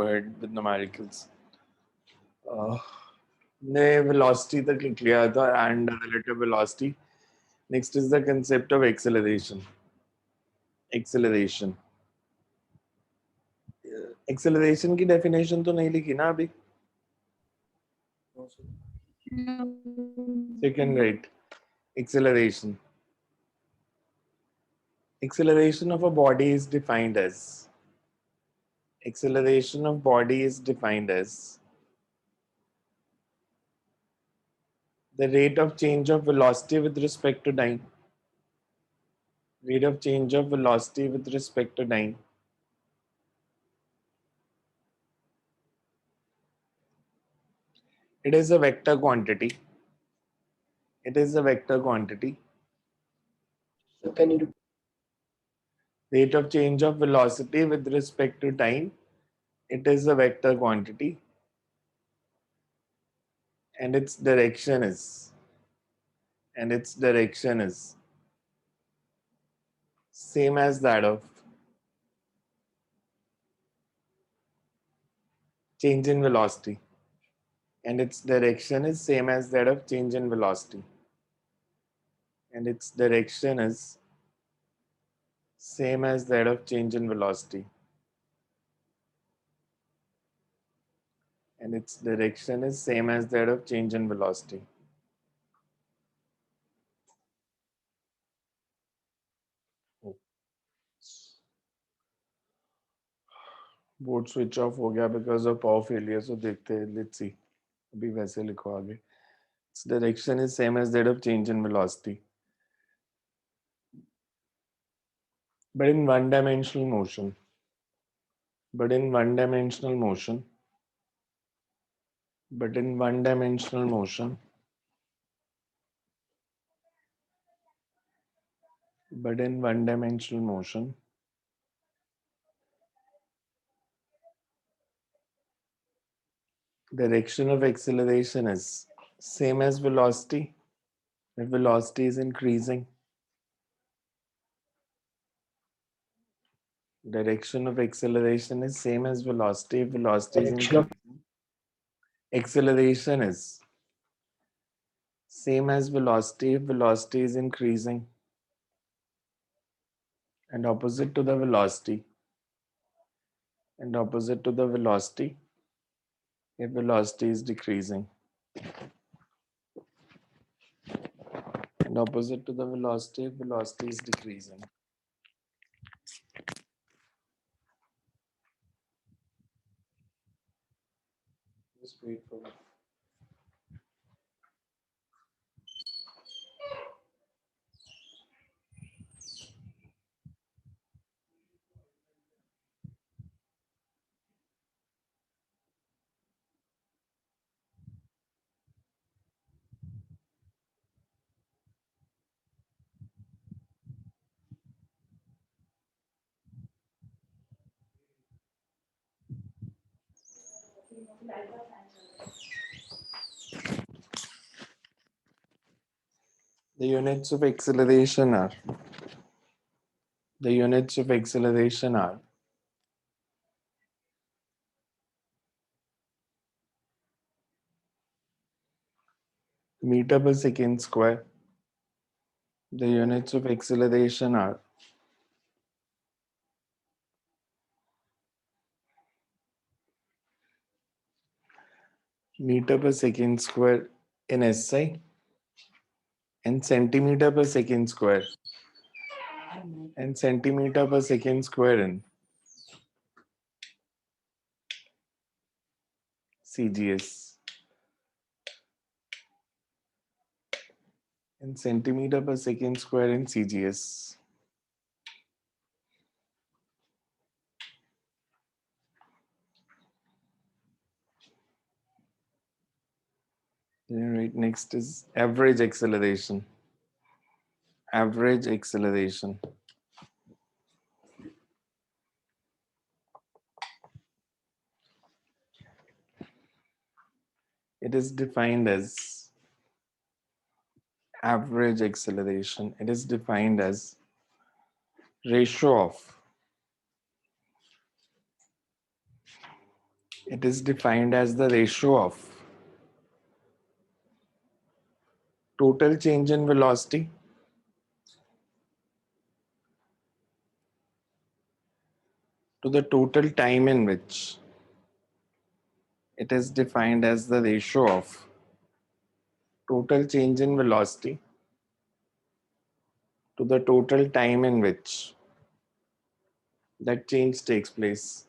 ahead with numericals. ने velocity तक लिख लिया था and relative velocity. Next is the concept of acceleration. Acceleration. Acceleration की definition तो नहीं लिखी ना अभी? Second right. Acceleration. Acceleration of a body is defined as. Acceleration of body is defined as the rate of change of velocity with respect to time. Rate of change of velocity with respect to time. It is a vector quantity. It is a vector quantity. So can you Rate of change of velocity with respect to time. It is a vector quantity. And its direction is. And its direction is same as that of change in velocity. And its direction is same as that of change in velocity. And its direction is same as that of change in velocity. And its direction is same as that of change in velocity. Board switch off हो गया because of power failure so देखते हैं let's see अभी वैसे लिखो आगे its direction is same as that of change in velocity but in one dimensional motion but in one dimensional motion but in one dimensional motion but in one dimensional motion direction of acceleration is same as velocity if velocity is increasing direction of acceleration is same as velocity if velocity is direction of increasing acceleration is same as velocity if velocity is increasing and opposite to the velocity and opposite to the velocity if velocity is decreasing and opposite to the velocity if velocity is decreasing. Just wait for it. The units of acceleration are meter per second square. The units of acceleration are meter per second square in SI and centimeter per second square and centimeter per second square in CGS and centimeter per second square in CGS. Then right next is average acceleration. Average acceleration. It is defined as average acceleration. It is defined as ratio of It is defined as the ratio of total change in velocity to the total time in which it is defined as the ratio of total change in velocity to the total time in which that change takes place.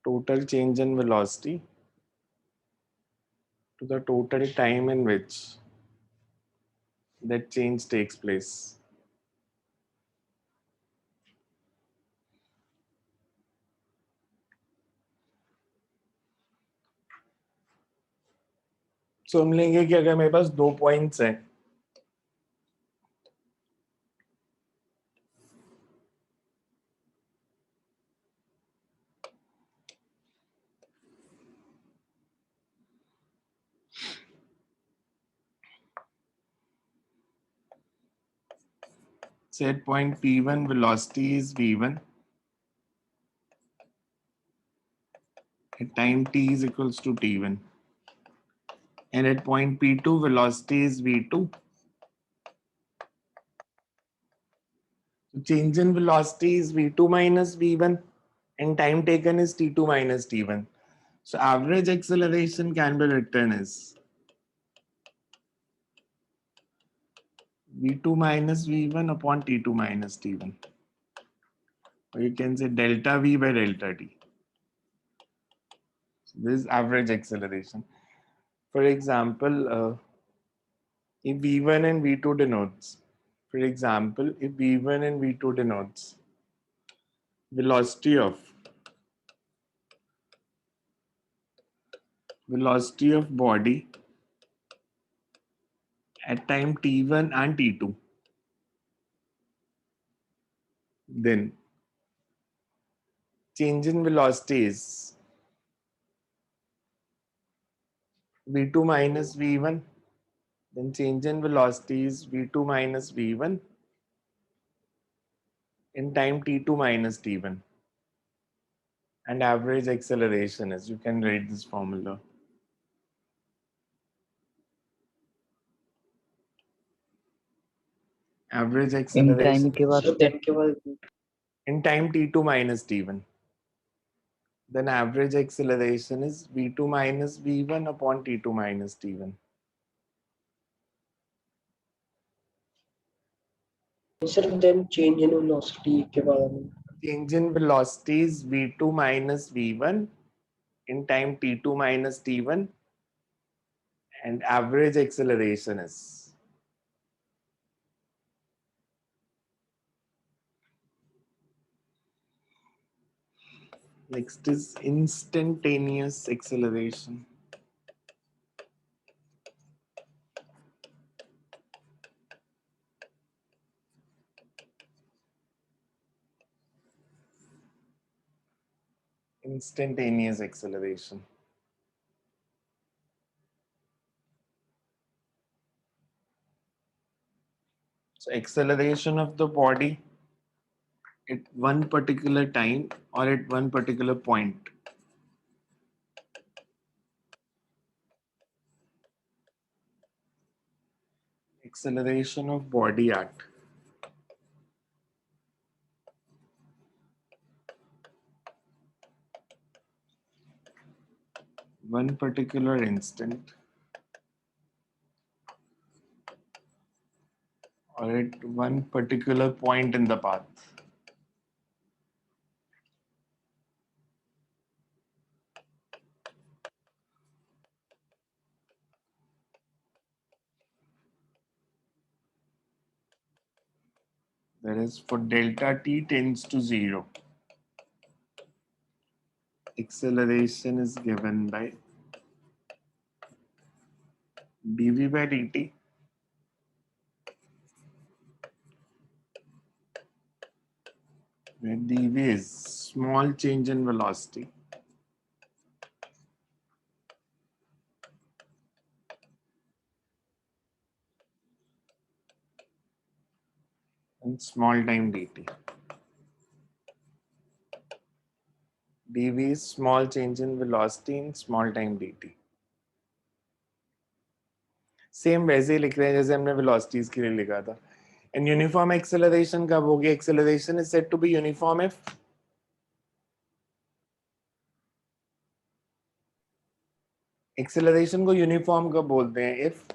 Total change in velocity to the total time in which that change takes place. So हम लेंगे कि अगर मेरे पास 2 points हैं say at point P1 velocity is V1 at time t is equals to T1 and at point P2 velocity is V2. So change in velocity is V2 minus V1 and time taken is T2 minus T1. So average acceleration can be written as V2 minus V1 upon T2 minus T1. Or you can say delta V by delta T. So this is average acceleration. For example, if V1 and V2 denotes, for example, if V1 and V2 denotes velocity of body at time T1 and T2, then change in velocity is V2 minus V1, then change in velocity is V2 minus V1 in time T2 minus T1. And average acceleration is, you can write this formula. Average in time acceleration के बाद So then के बाद in time T2 minus T1. Then average acceleration is V2 minus V1 upon T2 minus T1. sir then change in velocity के बाद हमें Change in velocity is V2 minus V1 in time T2 minus T1 and average acceleration is next is instantaneous acceleration. Instantaneous acceleration. So acceleration of the body at one particular time or at one particular point. Acceleration of body at one particular instant or at one particular point in the path. That is for delta t tends to 0. Acceleration is given by dv by dt where dv is small change in velocity and small time dt. dv is small change in velocity in small time dt. Same वैसे ही लिख रहे हैं जैसे हमने velocities के लिए लिखा था. एंड यूनिफॉर्म एक्सेलरेशन कब होगी? Acceleration is said to be uniform if acceleration को यूनिफॉर्म कब बोलते हैं? इफ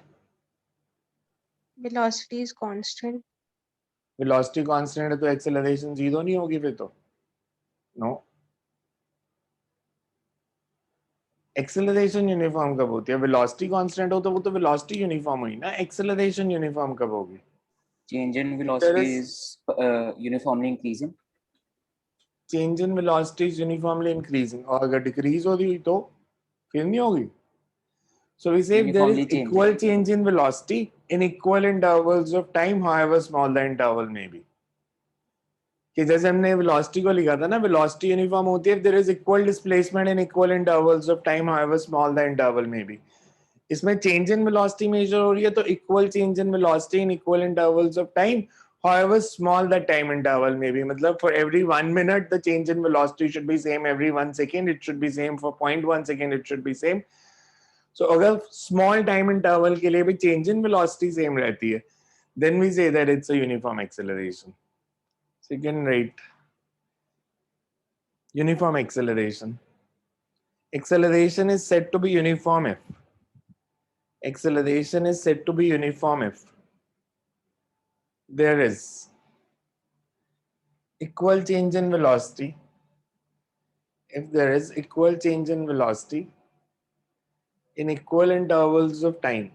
velocity is constant. Velocity constant है तो एक्सेलरेशन जीरो नहीं होगी फिर तो. नो. एक्सेलरेशन यूनिफॉर्म कब होती है? वेलोसिटी कांस्टेंट हो तो वो तो वेलोसिटी यूनिफॉर्म हुई ना. एक्सेलरेशन यूनिफॉर्म कब होगी? Change in velocity is- is uniformly increasing. Change in velocity is uniformly increasing. और अगर डिक्रीज हो रही तो फिर नहीं होगी. So we say if there is Uniformly changing. equal change in velocity in equal intervals of time, however small the interval may be. कि जैसे हमने velocity को लिखा था ना, velocity uniform होती है if there is equal displacement in equal intervals of time, however small the interval may be. इसमें change in velocity measure हो रही है तो equal change in velocity in equal intervals of time, however small the time interval may be. मतलब for every 1 minute the change in velocity should be same, every 1 second it should be same, for 0.1 second it should be same. So अगर small time interval के लिए भी change in velocity same रहती है, then we say that it's a uniform acceleration. So you can write uniform acceleration. Acceleration is said to be uniform if acceleration is said to be uniform if there is equal change in velocity. If there is equal change in velocity in equal intervals of time.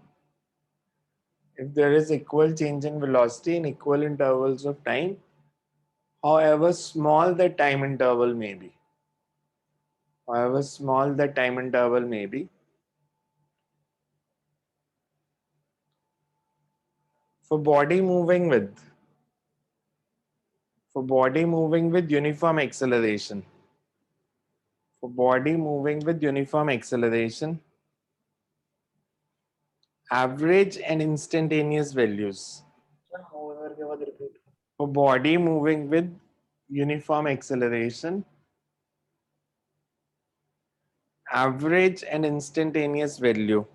If there is equal change in velocity in equal intervals of time, however small the time interval may be. However small the time interval may be. For body moving with uniform acceleration. For body moving with uniform acceleration, average and instantaneous values. However, के बाद repeat. For body moving with uniform acceleration, average and instantaneous value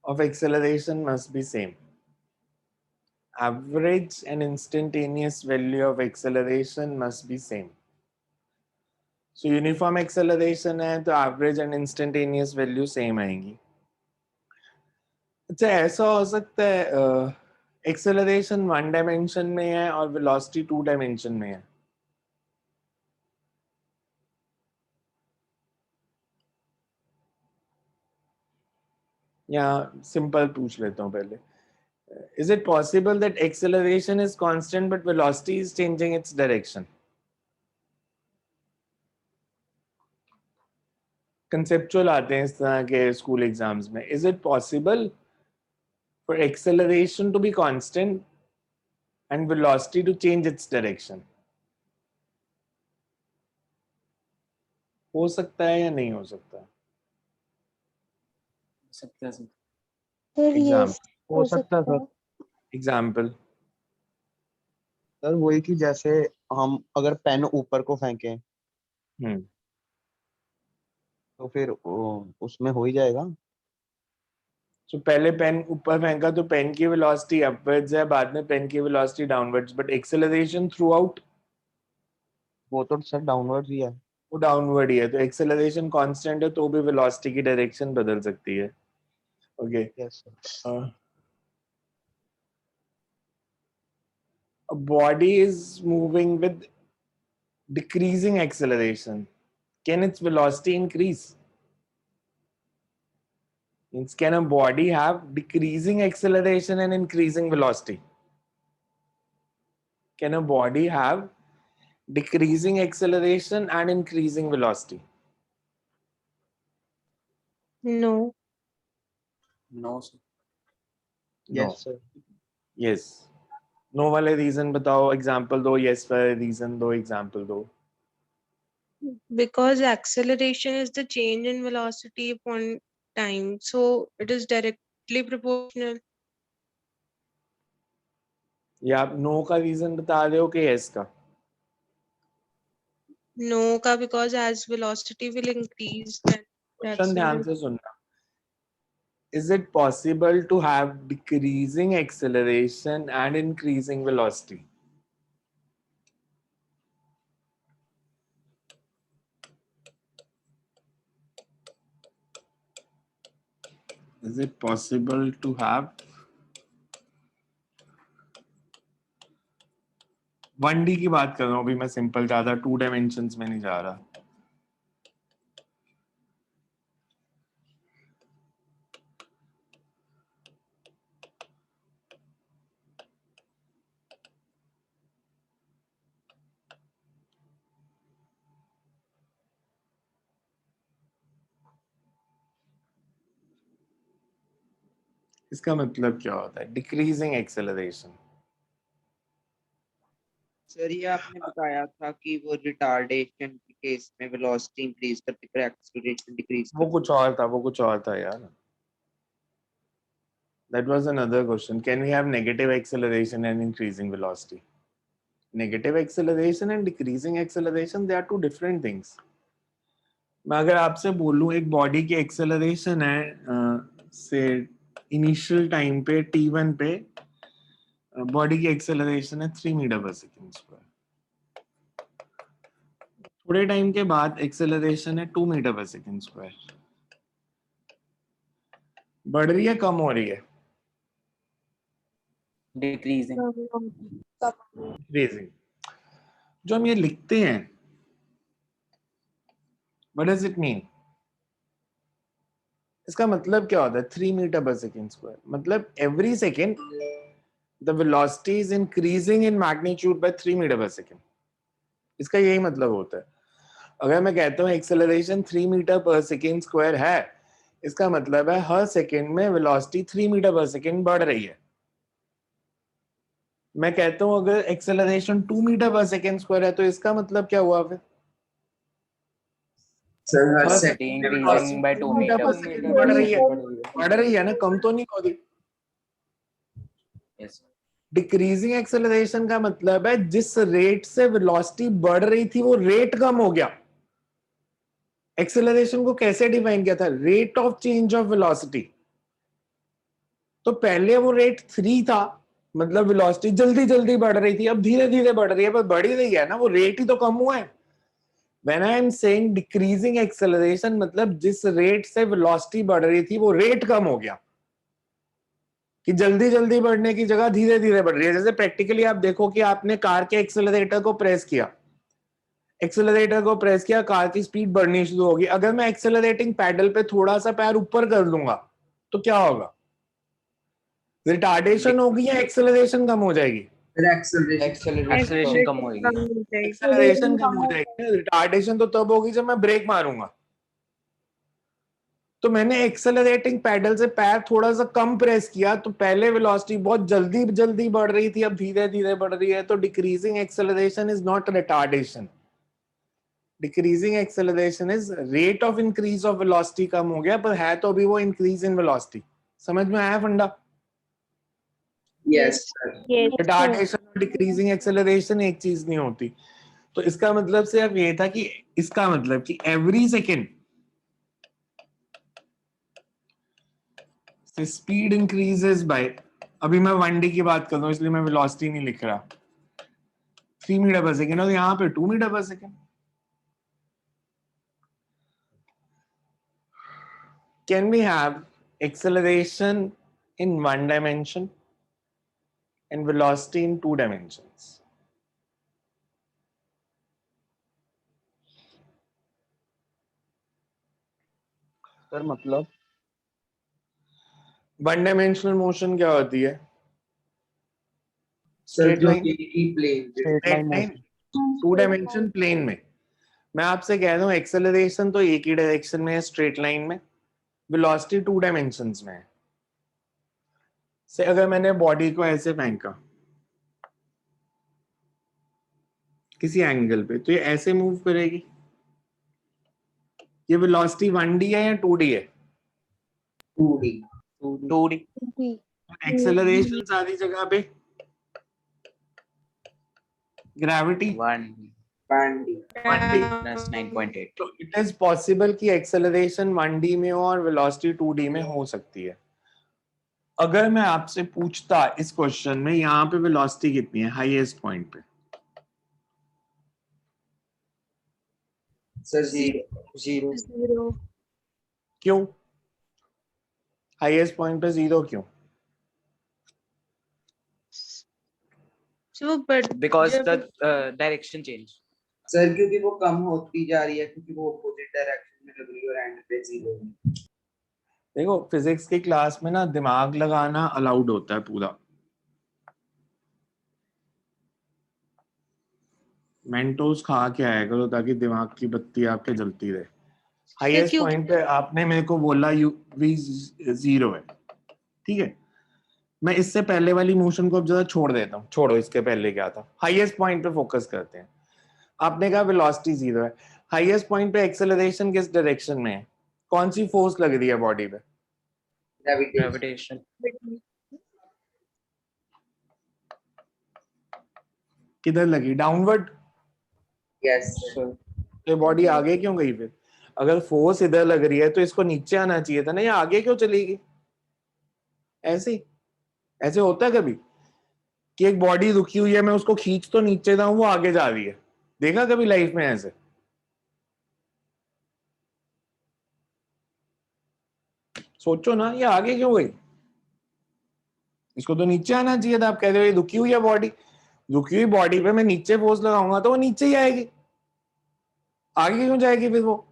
of acceleration must be same. Average and instantaneous value of acceleration must be same. So uniform acceleration है तो average and instantaneous value same आएंगी. अच्छा ऐसा हो सकता है acceleration 1 dimension में है और velocity 2 dimension में है. या simple पूछ लेता हूँ पहले. Is it possible that acceleration is constant but velocity is changing its direction? Conceptual आते हैं इस तरह के school exams में. Is it possible for acceleration to be constant and velocity to change its direction? हो सकता है या नहीं हो सकता? सकता है सर. Sir, Example. yes, हो सकता है सर. Example. सर वही कि जैसे हम अगर पेन ऊपर को फेंकें हम्म. तो फिर उसमें हो ही जाएगा. So पहले पेन ऊपर फेंका तो पेन की वेलोसिटी अपवर्ड्स है, बाद में पेन की velocity downwards, but acceleration through out वो तो सर डाउनवर्ड ही है. वो डाउनवर्ड ही है. तो एक्सेलरेशन कांस्टेंट है तो भी वेलोसिटी की डायरेक्शन बदल सकती है. Okay. Yes sir. A body is moving with decreasing acceleration. Can its velocity increase? Means can a body have decreasing acceleration and increasing velocity? Can a body have decreasing acceleration and increasing velocity? no. No sir. No. Yes sir. Yes. No वाले reason बताओ, example दो. yes वाले reason दो, example दो. Because acceleration is the change in velocity upon time, so it is directly proportional. या आप no का reason बता रहे हो कि yes का? No का because as velocity will increase then that's question ध्यान when से सुनना. Is it possible to have decreasing acceleration and increasing velocity? Is it possible to have 1D की बात कर रहा हूँ अभी मैं, सिंपल, ज्यादा 2 डायमेंशंस में नहीं जा रहा. इसका मतलब क्या होता है डिक्रीजिंग एक्सेलरेशन? सर ये आपने बताया था कि वो रिटार्डेशन के केस में वेलोसिटी इंक्रीज करती है एक्सेलरेशन डिक्रीज वो कुछ और था यार. That was another question. Can we have negative acceleration and increasing velocity? Negative acceleration and decreasing acceleration, they are two different things. मैं अगर आपसे बोलूं एक बॉडी की एक्सेलरेशन है से इनिशियल टाइम पे t1 पे बॉडी की एक्सेलरेशन है 3 मीटर पर सेकेंड स्क्वायर, थोड़े टाइम के बाद एक्सेलरेशन है 2 मीटर पर सेकेंड स्क्वायर. बढ़ रही है कम हो रही है? Decreasing. Decreasing. जो हम ये लिखते हैं, what does it mean? इसका मतलब क्या होता है 3 मीटर पर सेकेंड स्क्वायर? मतलब every second the velocity is increasing in magnitude by 3 metre पर सेकेंड. इसका यही मतलब होता है. अगर मैं कहता हूँ एक्सेलरेशन 3 मीटर पर सेकेंड स्क्वायर है, इसका मतलब है हर सेकेंड में वेलोसिटी 3 मीटर पर सेकेंड बढ़ रही है. मैं कहता हूँ अगर एक्सेलरेशन 2 मीटर पर सेकेंड स्क्वायर है तो इसका मतलब क्या हुआ फिर? सर हर हर सेकंड second में Increasing by velocity 2 2 मीटर पर meters. सेकेंड बढ़ रही है. बढ़ रही है ना, कम तो नहीं हो रही. Yes. डिक्रीजिंग एक्सेलरेशन का मतलब है जिस रेट से वेलोसिटी बढ़ रही थी वो रेट कम हो गया. एक्सेलरेशन को कैसे डिफाइन किया था? Rate of change of velocity. तो पहले वो रेट 3 था, मतलब वेलोसिटी जल्दी जल्दी बढ़ रही थी, अब धीरे धीरे बढ़ रही है, पर बढ़ ही रही है ना, वो रेट ही तो कम हुआ है. When I am saying decreasing acceleration, मतलब जिस रेट से वेलोसिटी बढ़ रही थी वो रेट कम हो गया, कि जल्दी जल्दी बढ़ने की जगह धीरे धीरे बढ़ रही है. जैसे प्रैक्टिकली आप देखो कि आपने कार के एक्सेलरेटर को प्रेस किया, कार की स्पीड बढ़नी शुरू होगी. अगर मैं एक्सेलरेटिंग पैडल पे थोड़ा सा पैर ऊपर कर दूंगा तो क्या होगा? रिटार्डेशन होगी या एक्सेलरेशन कम हो जाएगी? Acceleration कम होएगी. एक्सेलरेशन कम हो जाएगी. रिटार्डेशन तो तब होगी जब मैं ब्रेक मारूंगा. तो मैंने एक्सेलरेटिंग पैडल से पैर थोड़ा सा कम प्रेस किया तो पहले वेलोसिटी बहुत जल्दी जल्दी बढ़ रही थी, अब धीरे धीरे बढ़ रही है. तो decreasing acceleration is not retardation. Decreasing acceleration is rate of increase of velocity कम हो गया, पर है तो अभी वो इंक्रीज इन वेलोसिटी. समझ में आया फंडा? Yes sir. रिटार्डेशन और डिक्रीजिंग एक्सेलरेशन एक चीज नहीं होती. तो इसका मतलब सिर्फ ये था कि इसका मतलब कि every second speed increases by, अभी मैं 1D की बात कर रहा हूं इसलिए मैं वेलोसिटी नहीं लिख रहा, 3 मीटर पर सेकेंड और यहाँ पे 2 मीटर पर second. Can we have acceleration in 1 dimension and velocity in 2 dimensions? Sir मतलब 1 dimensional motion क्या होती है? सर Straight जो line? एक ही plane straight line line? Motion. 2 dimension plane में मैं आपसे कह रहा हूँ एक्सेलरेशन तो एक ही डायरेक्शन में है स्ट्रेट लाइन में, वेलोसिटी 2 डायमेंशंस में है. से अगर मैंने बॉडी को ऐसे फेंका किसी एंगल पे तो ये ऐसे मूव करेगी. ये वेलोसिटी 1D है या 2D है? 2D. 2D. एक्सेलरेशन सारी जगह पे, ग्रेविटी 1. 1D. minus 9.8. तो इट इज पॉसिबल कि एक्सेलरेशन 1D में हो और वेलोसिटी 2D में हो सकती है। अगर मैं आपसे पूछता इस क्वेश्चन में यहाँ पे वेलोसिटी कितनी है हाईएस्ट पॉइंट पे, सर 0. 0. क्यों हाईएस्ट पॉइंट पे 0 क्यों? So, but Because जब the direction change. सर क्योंकि वो कम होती जा रही है, क्योंकि वो अपोजिट डायरेक्शन में लग रही है और एंड पे 0 है। देखो फिजिक्स की क्लास में ना दिमाग लगाना अलाउड होता है पूरा। मेंटोस खा के आया करो ताकि दिमाग की बत्ती आपके जलती रहे। हाईएस्ट क्योंकि पॉइंट पे आपने मेरे को बोला v 0 है, ठीक है। मैं इससे पहले वाली मोशन को अब जरा छोड़ देता हूँ, छोड़ो इसके पहले क्या था, हाईएस्ट पॉइंट पे फोकस करते हैं। आपने कहा वेलोसिटी 0 है, हाईएस्ट पॉइंट पे एक्सेलरेशन किस डायरेक्शन में है, कौन सी फोर्स लग रही है बॉडी पे? ग्रेविटेशन। Gravitation. किधर लगी? डाउनवर्ड। Yes sir. तो बॉडी आगे क्यों गई फिर? अगर फोर्स इधर लग रही है तो इसको नीचे आना चाहिए था ना, या आगे क्यों चली गई? ऐसे ऐसे होता है कभी कि एक बॉडी रुकी हुई है, मैं उसको खींच तो नीचे जाऊं, वो आगे जा रही है? देखा कभी लाइफ में ऐसे? सोचो ना, ये आगे क्यों गई? इसको तो नीचे आना चाहिए था। आप कह रहे हो ये रुकी हुई है बॉडी, रुकी हुई बॉडी पे मैं नीचे फोर्स लगाऊंगा तो वो नीचे ही आएगी, आगे क्यों जाएगी फिर वो?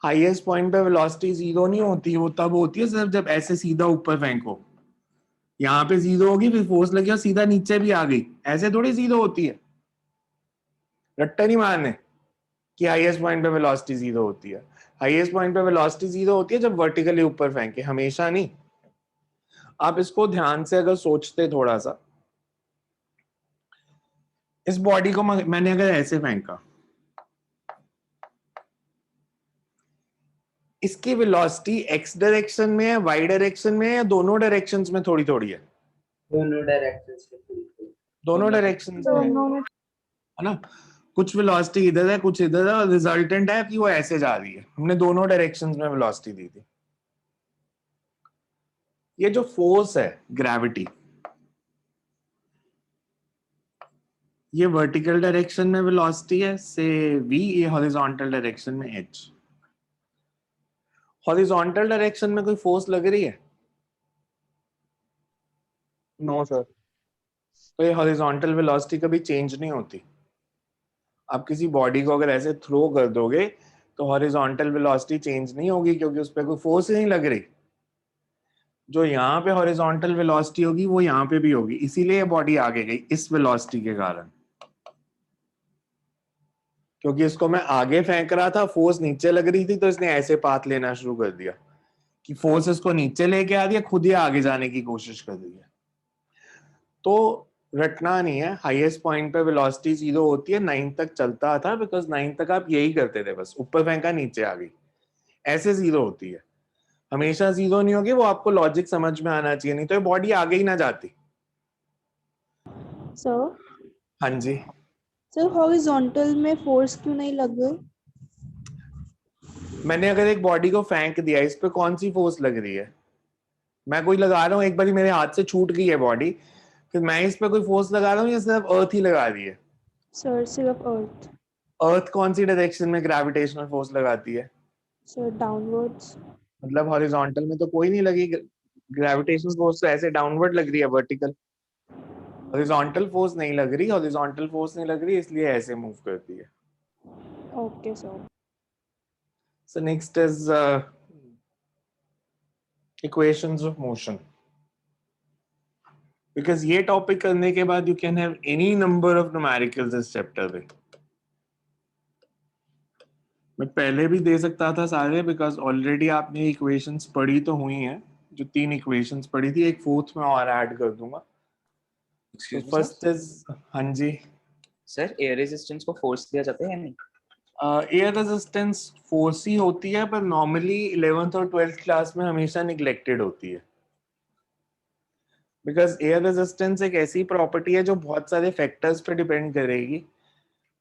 हाईएस्ट पॉइंट पे वेलोसिटी 0 नहीं होती, वो तब होती है सिर्फ जब ऐसे सीधा ऊपर फेंको। यहाँ पे 0 होगी, फिर फोर्स लगी और सीधा नीचे भी आ गई, ऐसे थोड़ी 0 होती है। रट्टा नहीं मारने कि हाईएस्ट पॉइंट पे वेलोसिटी 0 होती है। हाईएस्ट पॉइंट पे वेलोसिटी 0 होती है जब वर्टिकली ऊपर फेंके, हमेशा नहीं। आप इसको ध्यान से अगर सोचते थोड़ा सा, इस बॉडी को मैंने अगर ऐसे फेंका, इसकी वेलोसिटी एक्स डायरेक्शन में है, वाई डायरेक्शन में है, या दोनों डायरेक्शंस में थोड़ी थोड़ी है? दोनों डायरेक्शंस में। दोनों डायरेक्शंस में है दोनों में ना। कुछ वेलोसिटी इधर है, कुछ इधर है, और रिजल्टेंट है कि वो ऐसे जा रही है। हमने दोनों डायरेक्शंस में वेलोसिटी दी थी। ये जो फोर्स है ग्रेविटी, ये वर्टिकल डायरेक्शन में वेलोसिटी है से v, ये हॉरिजॉन्टल डायरेक्शन में h। हॉरिजॉन्टल डायरेक्शन में कोई फोर्स लग रही है? No sir. तो ये हॉरिजॉन्टल वेलोसिटी कभी चेंज नहीं होती। आप किसी बॉडी को अगर ऐसे थ्रो कर दोगे तो हॉरिजॉन्टल वेलोसिटी चेंज नहीं होगी, क्योंकि उस पर कोई फोर्स ही नहीं लग रही। जो यहाँ पे हॉरिजॉन्टल वेलोसिटी होगी वो यहाँ पे भी होगी, इसीलिए ये बॉडी आगे गई इस वेलोसिटी के कारण। क्योंकि इसको मैं आगे फेंक रहा था, फोर्स नीचे लग रही थी, तो इसने ऐसे पाथ लेना शुरू कर दिया कि फोर्स इसको नीचे लेके आ रही है, खुद ही आगे जाने की कोशिश कर रही है। तो रटना नहीं है, हाईएस्ट पॉइंट पे वेलोसिटी 0 होती है, 9 तक चलता था, बिकॉज 9 तक आप यही करते थे, बस ऊपर फेंका नीचे आ गई, ऐसे 0 होती है। हमेशा 0 नहीं होगी, वो आपको लॉजिक समझ में आना चाहिए, नहीं तो ये बॉडी आगे ही ना जाती। सर हाँ जी। सर हॉरिजॉन्टल में फोर्स क्यों नहीं लग गई? मैंने अगर एक बॉडी को फेंक दिया, इस पे कौन सी फोर्स लग रही है? मैं कोई लगा रहा हूँ, एक बार मेरे हाथ से छूट गई है बॉडी, फिर मैं इस पे कोई फोर्स लगा रहा हूँ या सिर्फ अर्थ ही लगा रही है? सर सिर्फ अर्थ। अर्थ कौन सी डायरेक्शन में ग्रेविटेशनल फोर्स लगाती है? Sir downwards. मतलब हॉरिजॉन्टल में तो कोई नहीं लगी, ग्रेविटेशनल फोर्स तो ऐसे डाउनवर्ड लग रही है, वर्टिकल। हॉरिजॉन्टल फोर्स नहीं लग रही, हॉरिजॉन्टल फोर्स नहीं लग रही, इसलिए ऐसे मूव करती है। Okay sir. So next is equations of motion. Because ये टॉपिक करने के बाद you can have any number of numericals इस चैप्टर में। मैं पहले भी दे सकता था सारे, बिकॉज ऑलरेडी आपने इक्वेशंस पढ़ी तो हुई हैं। जो 3 इक्वेशंस पढ़ी थी, एक फोर्थ में और ऐड कर दूंगा। Excuse me, first sir. Is, हाँ जी, सर एयर रेजिस्टेंस को फोर्स दिया जाता है या नहीं? एयर रेजिस्टेंस फोर्स ही होती है, पर नॉर्मली 11th और 12th क्लास में हमेशा निगलेक्टेड होती है, बिकॉज एयर रेजिस्टेंस एक ऐसी प्रॉपर्टी है जो बहुत सारे फैक्टर्स पे डिपेंड करेगी,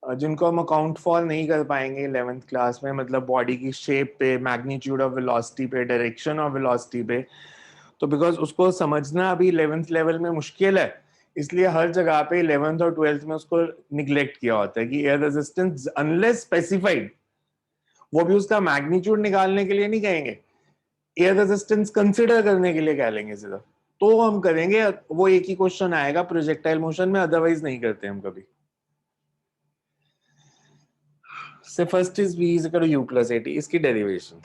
जिनको हम अकाउंट फॉर नहीं कर पाएंगे 11th क्लास में, मतलब बॉडी की शेप पे, मैग्नीट्यूड ऑफ वेलोसिटी पे, डायरेक्शन ऑफ वेलोसिटी पे। तो बिकॉज उसको समझना अभी 11th लेवल में मुश्किल है, इसलिए हर जगह पे 11th और 12th में उसको निग्लेक्ट किया होता है कि एयर रेजिस्टेंस अनलेस स्पेसिफाइड, वो भी उसका मैग्नीट्यूड निकालने के लिए नहीं कहेंगे, एयर रेजिस्टेंस कंसिडर करने के लिए कह लेंगे सिर्फ, तो हम करेंगे। वो एक ही क्वेश्चन आएगा प्रोजेक्टाइल मोशन में, अदरवाइज नहीं करते हम कभी। से first is v is equal to u plus at, इसकी डेरिवेशन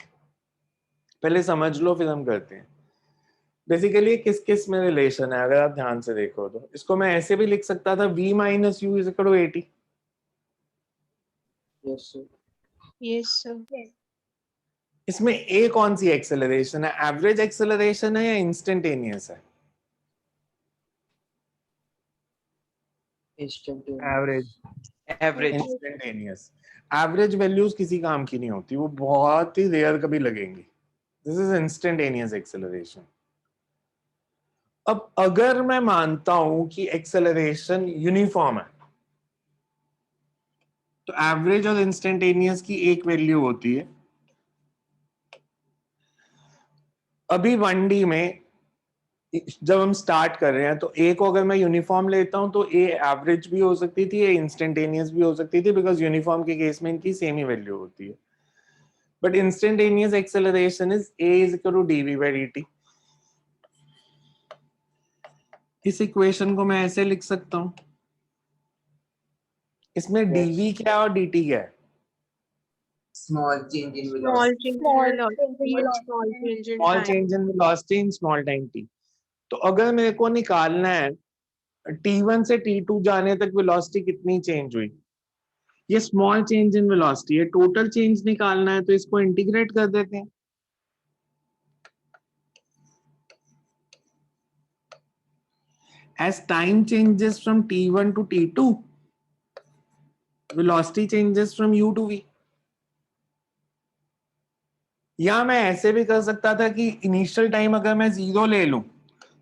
पहले समझ लो फिर हम करते हैं। बेसिकली किस किस में रिलेशन है अगर आप ध्यान से देखो तो, इसको मैं ऐसे भी लिख सकता था v minus u is equal to at। Yes, sir. Yes, sir. इसमें a कौन सी एक्सेलरेशन है, एवरेज एक्सेलरेशन है या इंस्टेंटेनियस है? Instantaneous. Average. Average. Instantaneous. Average values किसी काम की नहीं होती, वो बहुत ही रेयर कभी लगेंगी। This is instantaneous acceleration. अब अगर मैं मानता हूं कि एक्सेलरेशन यूनिफॉर्म है, तो एवरेज और इंस्टेंटेनियस की एक वैल्यू होती है। अभी 1D में जब हम स्टार्ट कर रहे हैं तो ए को अगर मैं यूनिफॉर्म लेता हूं तो ए एवरेज भी हो सकती थी, ए इंस्टेंटेनियस भी हो सकती थी, बिकॉज यूनिफॉर्म के केस में इनकी सेम ही वैल्यू होती है। But instantaneous acceleration is a is equal to dv by dt। इस इक्वेशन को मैं ऐसे लिख सकता हूं, इसमें dv क्या और dt क्या है? Small change in Small velocity. change in velocity and small change in small time. Change in velocity in small time t। तो अगर मेरे को निकालना है t1 से t2 जाने तक वेलोसिटी कितनी चेंज हुई, ये स्मॉल चेंज इन वेलोसिटी है, टोटल चेंज निकालना है तो इसको इंटीग्रेट कर देते हैं। As time changes from t1 to t2, velocity changes from u to v। या मैं ऐसे भी कर सकता था कि इनिशियल टाइम अगर मैं 0 ले लूं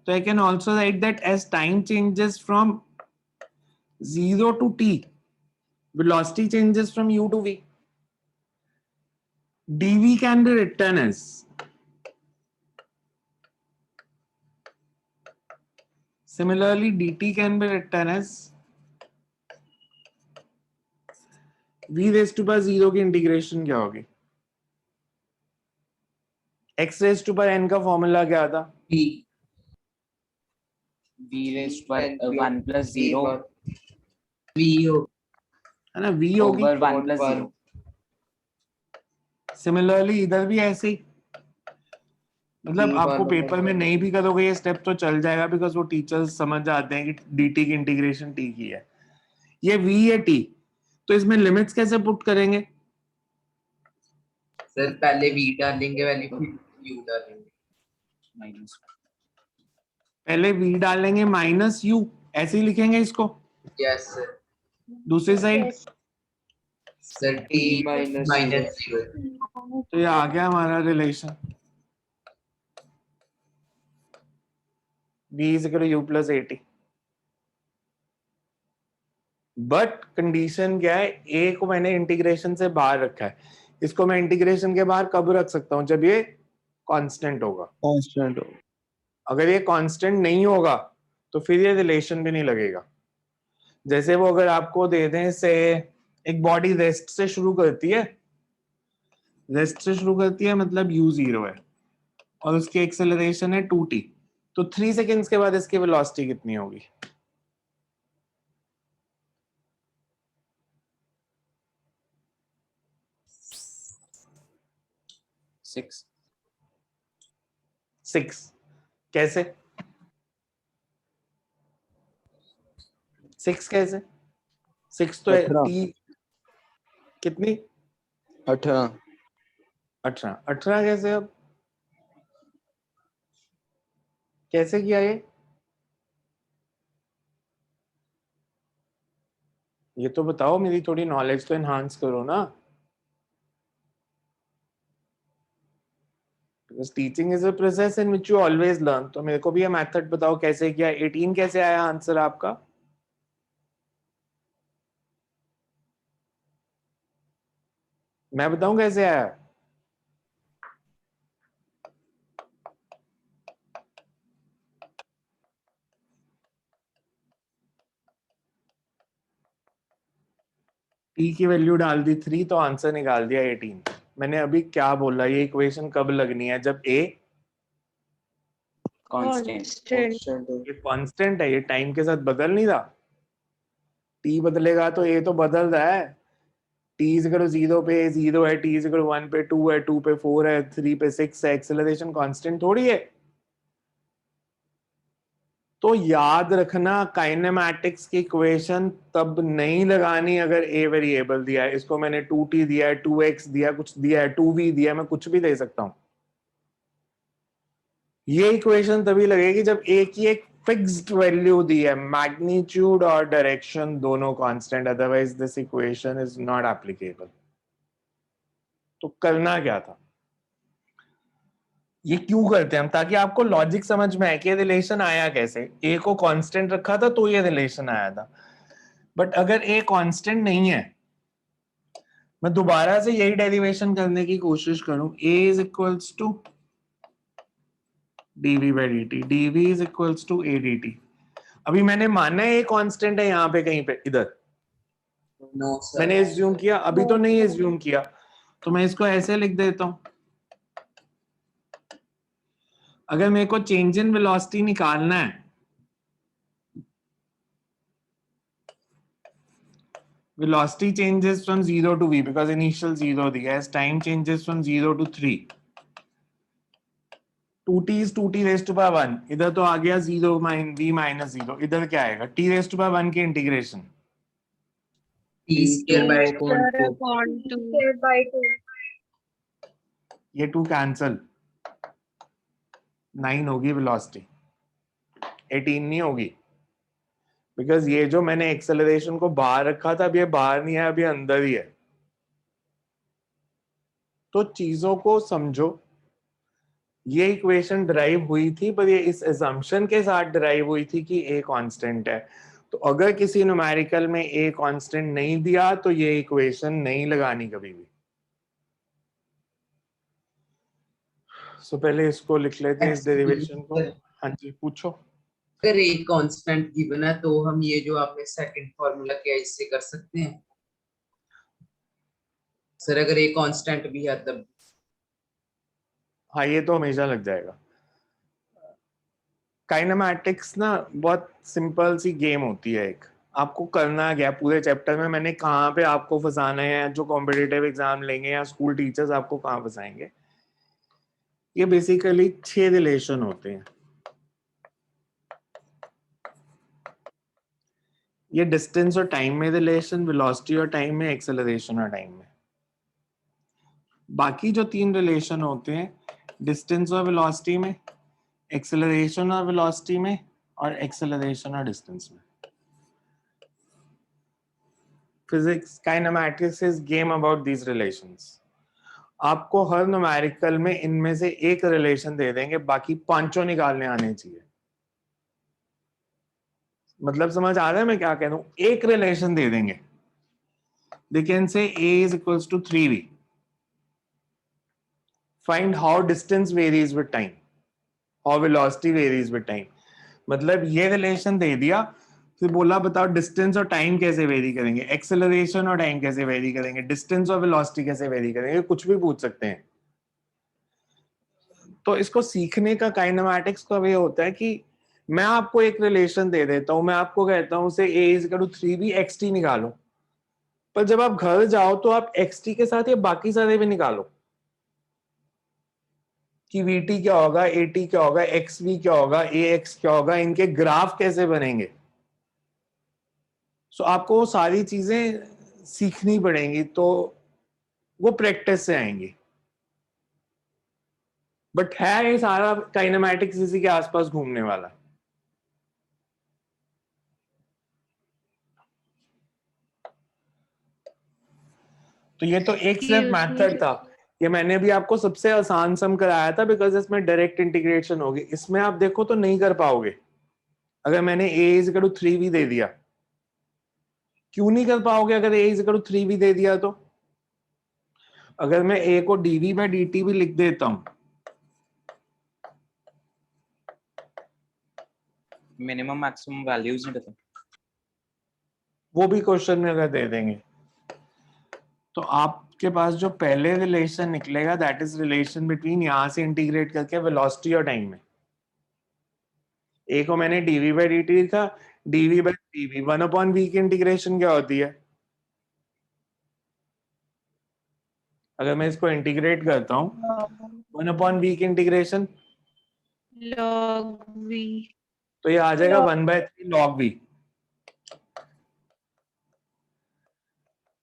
तो I can also write that as time changes from 0 to t, velocity changes from u to v। dv can be written as similarly dt can be written as v raised to power 0 की integration क्या होगी, x raised to power n का formula क्या था? V. v raised to 1 plus 0 V है ना, v होगी over 1 plus 0। Similarly इधर भी ऐसे ही, मतलब V आपको वन पेपर over में one। नहीं भी करोगे ये स्टेप तो चल जाएगा, बिकॉज वो टीचर्स समझ जाते हैं कि dt की इंटीग्रेशन t की है, ये v है t, तो इसमें लिमिट्स कैसे पुट करेंगे? सर पहले V डालेंगे वैल्यू फिर U डालेंगे। माइनस पहले v डालेंगे माइनस u, ऐसे ही लिखेंगे इसको। Yes sir. दूसरी side sir T minus minus 0। तो ये आ गया हमारा relation, v is equal to u plus at। But condition क्या है, a को मैंने इंटीग्रेशन से बाहर रखा है, इसको मैं इंटीग्रेशन के बाहर कब रख सकता हूं, जब ये कांस्टेंट होगा। कांस्टेंट हो। अगर ये कांस्टेंट नहीं होगा तो फिर ये रिलेशन भी नहीं लगेगा। जैसे वो अगर आपको दे दें से एक बॉडी रेस्ट से शुरू करती है, रेस्ट से शुरू करती है मतलब u0 है और उसकी एक्सेलरेशन है 2t, तो 3 सेकेंड्स के बाद इसकी वेलोसिटी कितनी होगी? 6 6। कैसे 6 कैसे? 6 तो 18 t कितनी? 18 18 कैसे? अब कैसे किया ये तो बताओ, मेरी थोड़ी नॉलेज तो एनहांस करो ना। Because teaching is a process in which you always learn. तो मेरे को भी ये मेथड बताओ कैसे किया. 18 कैसे आया आंसर आपका? मैं बताऊं कैसे आया? t की वैल्यू डाल दी 3 तो आंसर निकाल दिया 18. मैंने अभी क्या बोला, ये इक्वेशन कब लगनी है? जब a constant. Constant. ये कांस्टेंट है, ये टाइम के साथ बदल नहीं रहा. t बदलेगा तो a तो बदल रहा है. t इज इक्वल टू 0 पे 0 है, t इज इक्वल टू 1 पे 2 है, 2 पे 4 है, 3 पे 6 है. एक्सेलरेशन कांस्टेंट थोड़ी है. तो याद रखना काइनेमैटिक्स की इक्वेशन तब नहीं लगानी अगर a वेरिएबल दिया है. इसको मैंने 2t दिया है, 2x दिया, कुछ दिया है, 2v दिया, मैं कुछ भी दे सकता हूं. ये इक्वेशन तभी लगेगी जब a की एक फिक्स्ड वैल्यू दी है, मैग्नीट्यूड और डायरेक्शन दोनों constant, otherwise this equation is not applicable. तो करना क्या था, ये क्यों करते हैं हम? ताकि आपको लॉजिक समझ में आए कि रिलेशन आया कैसे. a को कांस्टेंट रखा था तो ये रिलेशन आया था. बट अगर a कांस्टेंट नहीं है, मैं दोबारा से यही डेरिवेशन करने की कोशिश करूं. a is equals to dv by dt, dv is equals to a dt. अभी मैंने माना है a कांस्टेंट है यहाँ पे कहीं पे, इधर नो सर. मैंने एज्यूम किया, अभी तो नहीं एज्यूम किया. तो मैं इसको ऐसे लिख देता हूं. अगर मेरे को चेंज इन वेलोसिटी निकालना है, velocity changes from 0 to v because initial 0 दिया है. As time changes from 0 to 3, 2t is 2t raised to power 1. इधर तो आ गया 0 v minus 0. इधर क्या आएगा? t raised to power 1 की integration. t square by 2. Upon 2. ये 2 कैंसल, 9 होगी वेलोसिटी, 18 नहीं होगी. बिकॉज ये जो मैंने एक्सेलरेशन को बाहर रखा था, अब ये बाहर नहीं है, अभी अंदर ही है. तो चीजों को समझो. ये इक्वेशन ड्राइव हुई थी, पर ये इस असम्पशन के साथ ड्राइव हुई थी कि a कांस्टेंट है. तो अगर किसी न्यूमेरिकल में a कांस्टेंट नहीं दिया तो ये इक्वेशन नहीं लगानी कभी भी. सो पहले इसको लिख लेते हैं, इस डेरिवेशन को. हाँ जी, पूछो. अगर एक कांस्टेंट गिवन है तो हम ये जो आपने सेकंड फार्मूला किया इससे कर सकते हैं सर. अगर एक कांस्टेंट भी है तब हाँ, ये तो हमेशा लग जाएगा. काइनेमैटिक्स ना बहुत सिंपल सी गेम होती है एक. आपको करना क्या पूरे चैप्टर में, मैंने कहाँ पे आपको फंसाना है, जो कॉम्पिटिटिव एग्जाम लेंगे या स्कूल टीचर्स आपको कहाँ फंसाएंगे. ये बेसिकली 6 रिलेशन होते हैं. ये डिस्टेंस और टाइम में रिलेशन, वेलोसिटी और टाइम में, एक्सेलरेशन और टाइम में. बाकी जो 3 रिलेशन होते हैं, डिस्टेंस और वेलोसिटी में, एक्सेलरेशन और वेलोसिटी में, और एक्सेलरेशन और डिस्टेंस में. Physics kinematics is game about these relations. आपको हर न्यूमेरिकल में इनमें से एक रिलेशन दे देंगे, बाकी पांचों निकालने आने चाहिए. मतलब समझ आ रहा है मैं क्या कह रहा हूं? एक रिलेशन दे देंगे. They can say a is equals to 3v. Find how distance varies with time, how velocity varies with time. मतलब ये रिलेशन दे दिया, फिर बोला बताओ डिस्टेंस और टाइम कैसे वेरी करेंगे, एक्सेलरेशन और टाइम कैसे वेरी करेंगे, डिस्टेंस और वेलोसिटी कैसे वेरी करेंगे, कुछ भी पूछ सकते हैं. तो इसको सीखने का काइनेमैटिक्स का वे होता है कि मैं आपको एक रिलेशन दे देता हूं, मैं आपको कहता हूं से a is equal to 3v xt निकालो. पर जब आप घर जाओ तो आप xt के साथ ये बाकी सारे भी निकालो कि vt क्या होगा, at क्या होगा, xv क्या होगा, ax क्या होगा, इनके ग्राफ कैसे बनेंगे. सो आपको वो सारी चीजें सीखनी पड़ेंगी, तो वो प्रैक्टिस से आएंगी. बट है ये सारा काइनेमैटिक्स इसी के आसपास घूमने वाला. तो ये तो एक सिर्फ Excuse me, मेथड था. ये मैंने भी आपको सबसे आसान सम कराया था बिकॉज इसमें डायरेक्ट इंटीग्रेशन होगी, इसमें आप देखो तो नहीं कर पाओगे। अगर मैंने a is equal to 3v दे दिया, क्यों नहीं कर पाओगे अगर a is equal to 3v दे दिया तो? अगर मैं a को dv बाय dt भी लिख देता हूं, मिनिमम मैक्सिमम वैल्यूज नहीं पता। वो भी क्वेश्चन में अगर दे देंगे तो आपके पास जो पहले रिलेशन निकलेगा दैट इज रिलेशन बिटवीन यहां से इंटीग्रेट करके वेलोसिटी और टाइम में। a को मैंने dv बाय dt लिखा, dv बाय dv 1/v की इंटीग्रेशन क्या होती है? अगर मैं इसको इंटीग्रेट करता हूं 1/v की इंटीग्रेशन, log v। तो ये आ जाएगा 1/3 log v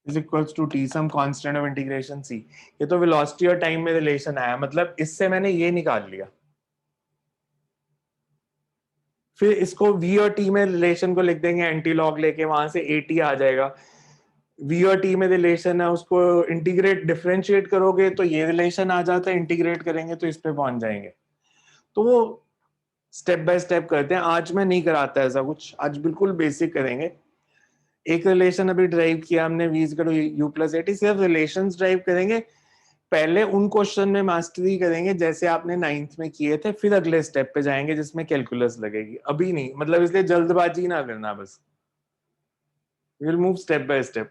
is equals to t some constant of integration c। ये तो वेलोसिटी और टाइम में रिलेशन आया, मतलब इससे मैंने ये निकाल लिया। फिर इसको v और t में रिलेशन को लिख देंगे एंटी लॉग लेके, वहां से at आ जाएगा। v और t में रिलेशन है, उसको इंटीग्रेट डिफरेंशिएट करोगे तो ये रिलेशन आ जाता है, इंटीग्रेट करेंगे तो इस पे पहुंच जाएंगे। तो वो स्टेप बाय स्टेप करते हैं, आज मैं नहीं कराता ऐसा कुछ, आज बिल्कुल बेसिक करेंगे। एक रिलेशन अभी ड्राइव किया हमने v equal to u plus at, सिर्फ रिलेशंस ड्राइव करेंगे। पहले उन क्वेश्चन में मास्टरी करेंगे जैसे आपने 9th में किए थे, फिर अगले स्टेप पे जाएंगे जिसमें कैलकुलस लगेगी। अभी नहीं, मतलब इसलिए जल्दबाजी ना करना, बस will move step by step.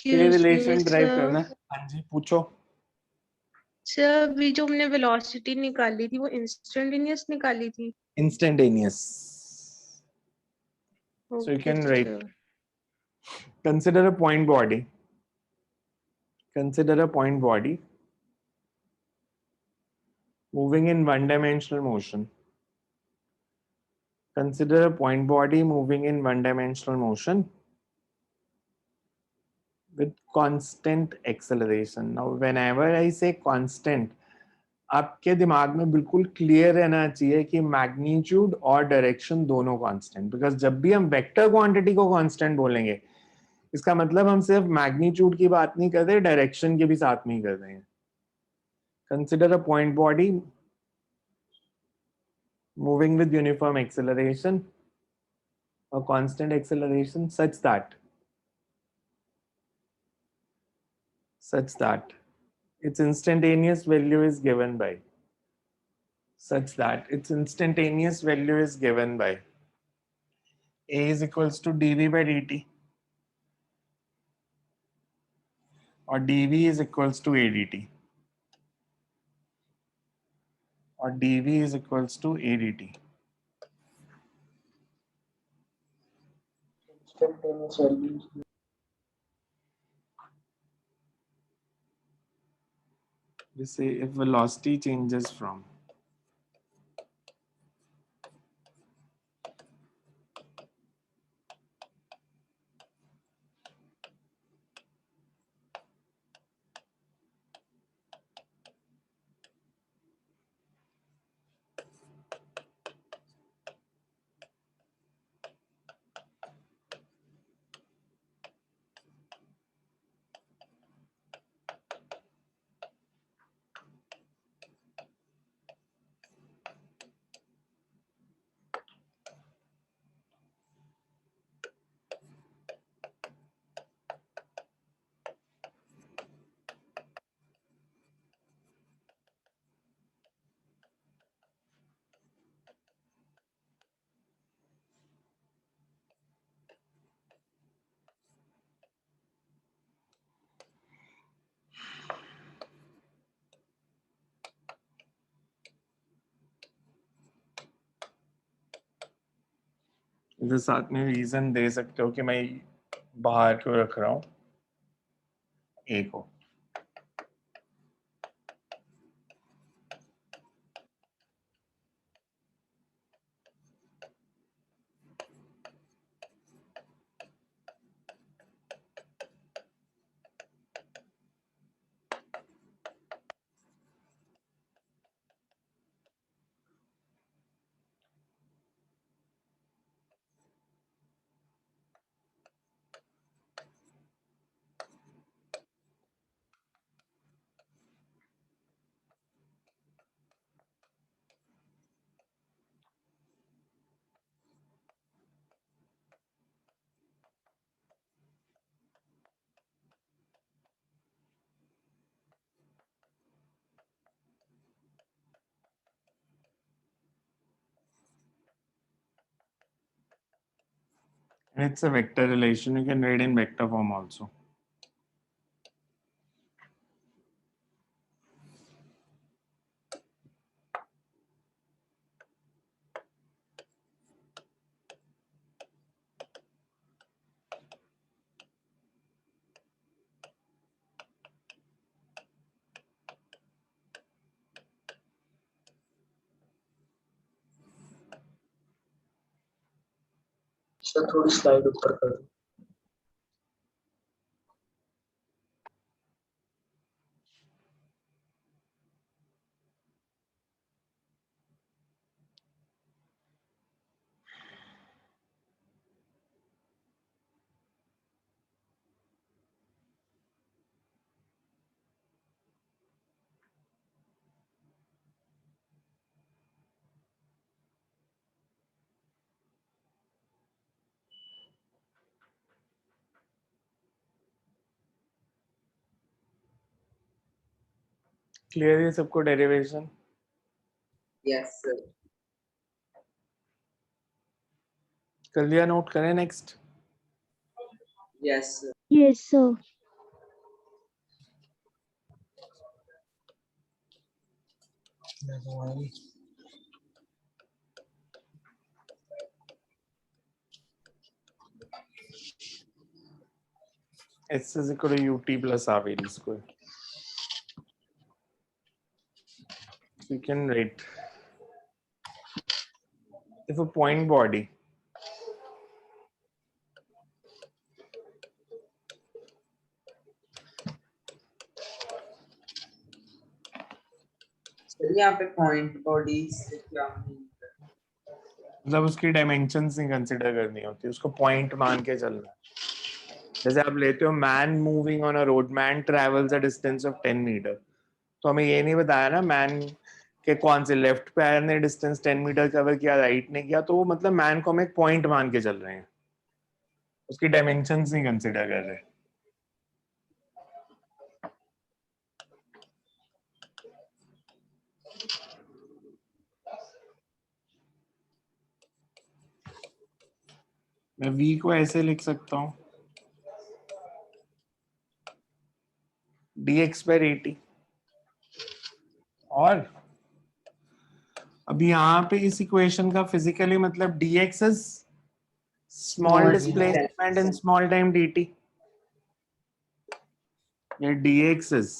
ये Excuse me, relation drive sir. करना है। हाँ जी पूछो। सर अभी जो हमने वेलोसिटी निकाली थी वो इंस्टेंटेनियस निकाली थी। Instantaneous. So you okay can write, sir. consider a point body. Consider a point body moving in one-dimensional motion. Consider a point body moving in one-dimensional motion with constant acceleration. Now, whenever I say constant, आपके दिमाग में बिल्कुल clear रहना चाहिए कि magnitude और direction दोनों constant, because जब भी हम वेक्टर क्वांटिटी को कांस्टेंट बोलेंगे इसका मतलब हम सिर्फ मैग्नीट्यूड की बात नहीं कर रहे, डायरेक्शन के भी साथ में ही कर रहे हैं। Consider a point body moving with uniform acceleration or constant acceleration such that its instantaneous value is given by a is equals to dv by dt or dv is equals to adt or dv is equals to adt. Instantaneous values. We say if velocity changes from इधर साथ में reason दे सकते हो कि मैं बाहर क्यों रख रहा हूं a को। And it's a vector relation. You can write in vector form also. Sir थोड़ी स्लाइड ऊपर कर दो। Clear है सबको derivation? Yes, sir. कर लिया नोट करें next. Yes, sir. Yes, sir. S is equal to ut plus r v d square. So you can write if a point body sir यहाँ पे पॉइंट बॉडी से क्या mean है? मतलब उसकी डायमेंशंस नहीं कंसिडर करनी होती, उसको पॉइंट मान के चलना है. जैसे आप लेते हो man moving on a road, man travels a distance of 10 metre, तो हमें ये नहीं बताया ना मैन के कौन से लेफ्ट पैर ने डिस्टेंस 10 मीटर कवर किया, राइट ने किया, तो वो मतलब मैन को हम एक पॉइंट मान के चल रहे हैं, उसकी डायमेंशंस नहीं कंसिडर कर रहे. मैं v को ऐसे लिख सकता हूँ dx by dt. और अभी यहाँ पे इस इक्वेशन का फिजिकली मतलब dx is small Small displacement in distance. small time dt. ये dx is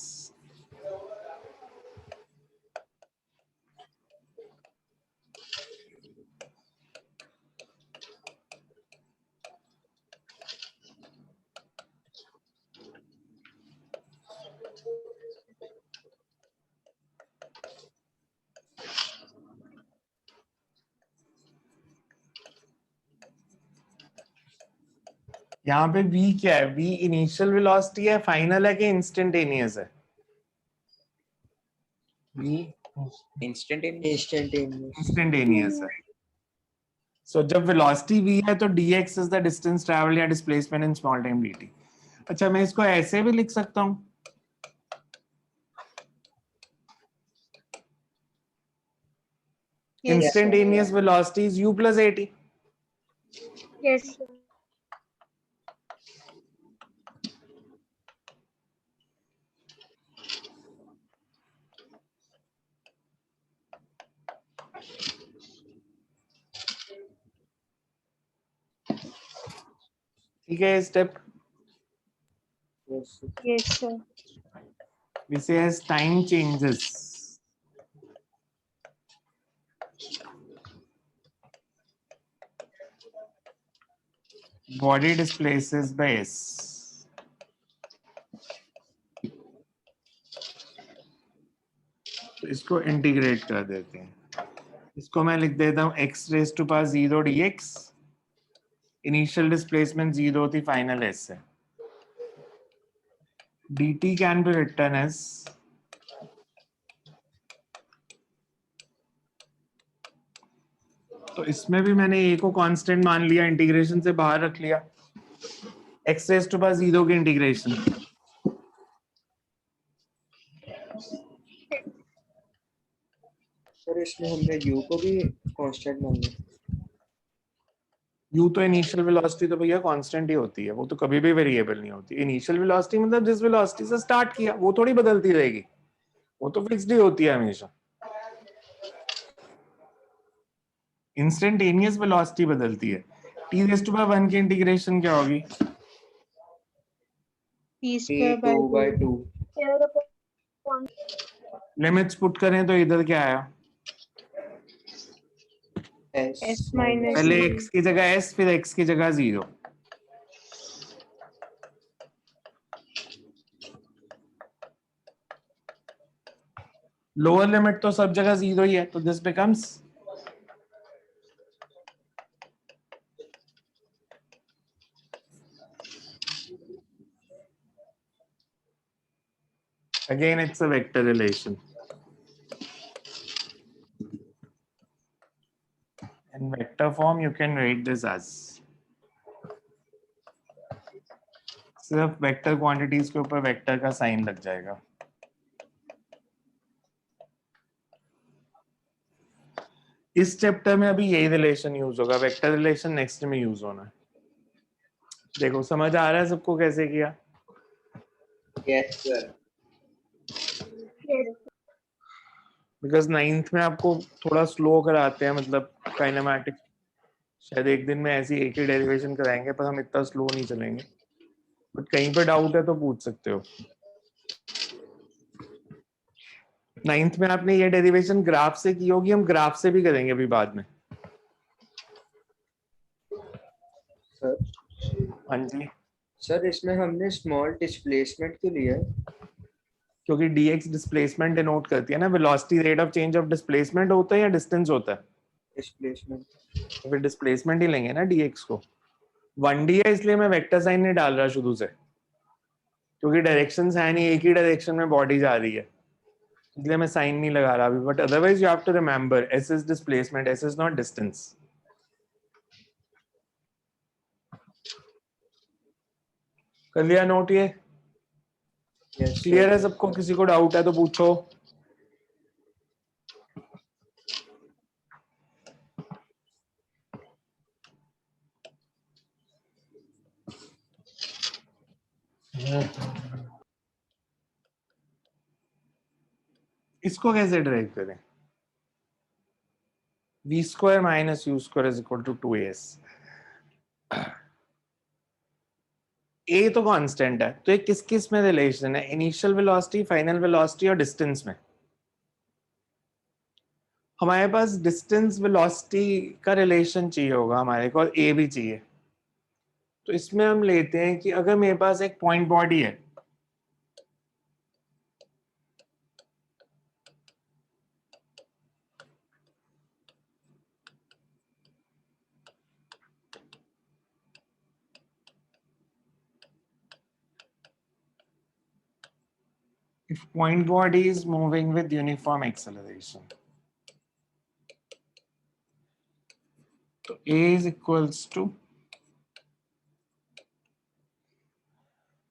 यहाँ पे v क्या है? v इनिशियल वेलोसिटी है, फाइनल है कि इंस्टेंटेनियस है? v Instantaneous. इंस्टेंटेनियस है. सो जब वेलोसिटी v है तो dx is the distance travel या displacement in small time dt. अच्छा मैं इसको ऐसे भी लिख सकता हूँ, Yes, instantaneous velocity is u plus at. Yes, sir. ठीक है, step Yes, sir. we say as time changes body displaces by s. तो इसको इंटीग्रेट कर देते हैं, इसको मैं लिख देता हूँ x raised to power 0 dx. Initial displacement 0 थी, फाइनल s है. dt can be written as तो इसमें भी मैंने a को कांस्टेंट मान लिया, इंटीग्रेशन से बाहर रख लिया, x raised to power 0 की इंटीग्रेशन. सर इसमें हमने u को भी कांस्टेंट मान लिया. यू तो इनिशियल वेलोसिटी तो भैया कांस्टेंट ही होती है, वो तो कभी भी वेरिएबल नहीं होती। इनिशियल वेलोसिटी मतलब जिस वेलोसिटी से स्टार्ट किया वो थोड़ी बदलती रहेगी, वो तो फिक्स्ड ही होती है हमेशा। इंस्टेंटेनियस वेलोसिटी बदलती है। टी रेज़ टू पावर 1 की इंटीग्रेशन क्या होगी? p square by 2 limits put करें तो इधर क्या आया? s minus पहले c x की जगह s, फिर x की जगह 0। लोअर लिमिट तो सब जगह 0 ही है, तो this becomes again it's a vector relation. In vector form you can write this as, सिर्फ वेक्टर क्वांटिटीज के ऊपर वेक्टर का साइन लग जाएगा। इस चैप्टर में अभी यही रिलेशन यूज होगा, वेक्टर रिलेशन नेक्स्ट में यूज होना है। देखो समझ आ रहा है सबको कैसे किया? Yes sir. बिकॉज 9th में आपको थोड़ा स्लो कराते हैं, मतलब काइनेमैटिक शायद एक दिन में ऐसी एक ही डेरिवेशन कराएंगे, पर हम इतना स्लो नहीं चलेंगे। बट कहीं पर डाउट है तो पूछ सकते हो। 9th में आपने ये डेरिवेशन ग्राफ से की होगी, हम ग्राफ से भी करेंगे अभी बाद में। सर हाँ जी, सर इसमें हमने स्मॉल डिस्प्लेसमेंट क्यों लिया है? क्योंकि dx डिस्प्लेसमेंट डिनोट करती है ना, velocity rate of change of displacement होता है या डिस्टेंस होता है? डिस्प्लेसमेंट। तो फिर डिस्प्लेसमेंट ही लेंगे ना dx को। 1D है इसलिए मैं वेक्टर साइन नहीं डाल रहा शुरू से, क्योंकि डायरेक्शंस है नहीं, एक ही डायरेक्शन में बॉडी जा रही है, इसलिए मैं साइन नहीं लगा रहा अभी। But otherwise you have to remember s is displacement, s is not distance. कर लिया नोट? ये यस क्लियर है सबको? किसी को डाउट है तो पूछो। इसको कैसे ड्राइव करें? v square minus u square is equal to 2as। a तो कांस्टेंट है, तो ये किस किस में रिलेशन है? इनिशियल वेलोसिटी, फाइनल वेलोसिटी और डिस्टेंस में। हमारे पास डिस्टेंस वेलोसिटी का रिलेशन चाहिए होगा हमारे को, और a भी चाहिए। तो इसमें हम लेते हैं कि अगर मेरे पास एक पॉइंट बॉडी है, if point body is moving with uniform acceleration, तो a is equals to,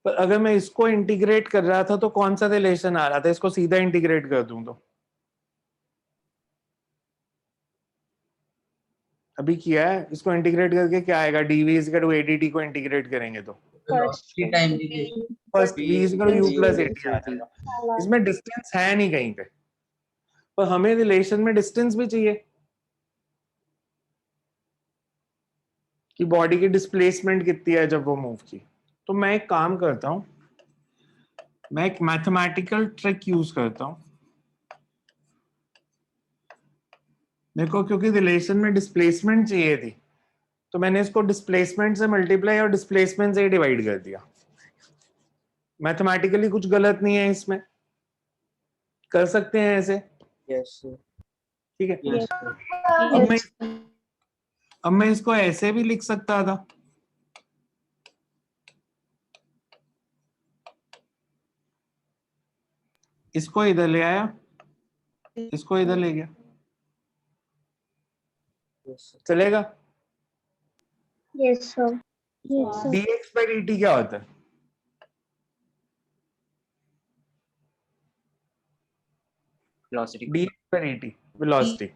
पर अगर मैं इसको इंटीग्रेट कर रहा था तो कौन सा रिलेशन आ रहा था? इसको सीधा इंटीग्रेट कर दूं तो, अभी किया है, इसको इंटीग्रेट करके क्या आएगा? dv is equal to adt को इंटीग्रेट करेंगे तो velocity time equation first v is equal to u plus at आ जाएगा। इसमें डिस्टेंस है नहीं कहीं पे, पर हमें रिलेशन में डिस्टेंस भी चाहिए कि बॉडी की डिस्प्लेसमेंट कितनी है जब वो मूव की। तो मैं एक काम करता हूं, मैं एक मैथमेटिकल ट्रिक यूज करता हूं। मेरे को क्योंकि रिलेशन में डिस्प्लेसमेंट चाहिए थी, तो मैंने इसको डिस्प्लेसमेंट से मल्टीप्लाई और डिस्प्लेसमेंट से डिवाइड कर दिया। मैथमेटिकली कुछ गलत नहीं है इसमें, कर सकते हैं ऐसे, यस ठीक है। यस अब मैं इसको ऐसे भी लिख सकता था, इसको इधर ले आया, इसको इधर ले गया, चलेगा? Yes sir yes sir dx by dt क्या होता है? Velocity dx by dt velocity.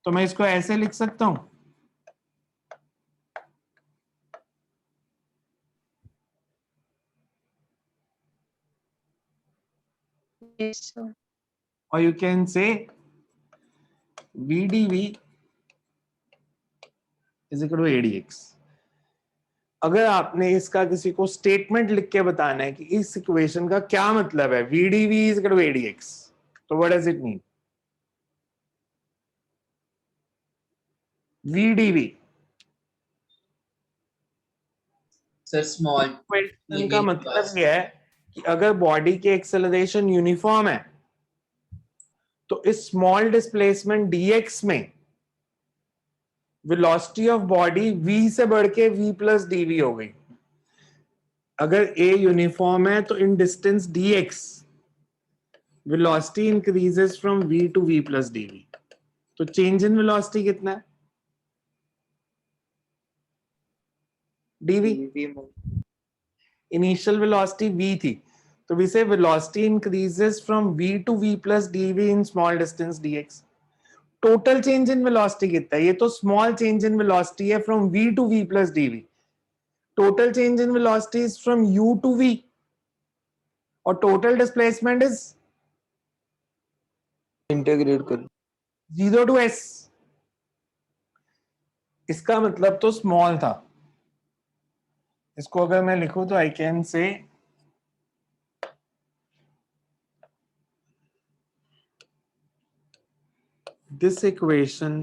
तो मैं इसको ऐसे लिख सकता हूं, Yes, sir. or you can say VdV is equal to AdX. अगर आपने इसका किसी को स्टेटमेंट लिख के बताना है कि इस इक्वेशन का क्या मतलब है, VdV is equal to AdX, तो what does it mean? VdV Sir, small. Question का मतलब यह है कि अगर बॉडी की एक्सेलरेशन यूनिफॉर्म है तो इस स्मॉल डिस्प्लेसमेंट dx में वेलोसिटी ऑफ बॉडी v से बढ़ के v प्लस dv हो गई. अगर a यूनिफॉर्म है तो in distance dx velocity increases from v to v plus dv. तो चेंज इन वेलोसिटी कितना है? dv. इनिशियल वेलोसिटी v थी, तो we say velocity increases from v to v plus dv in small distance dx. Total change in velocity कितना है? ये तो small change in velocity है from v to v plus dv. Total change in velocity is from u to v और total displacement is integrate कर 0 to s. इसका मतलब तो स्मॉल था. इसको अगर मैं लिखूं तो I can say this equation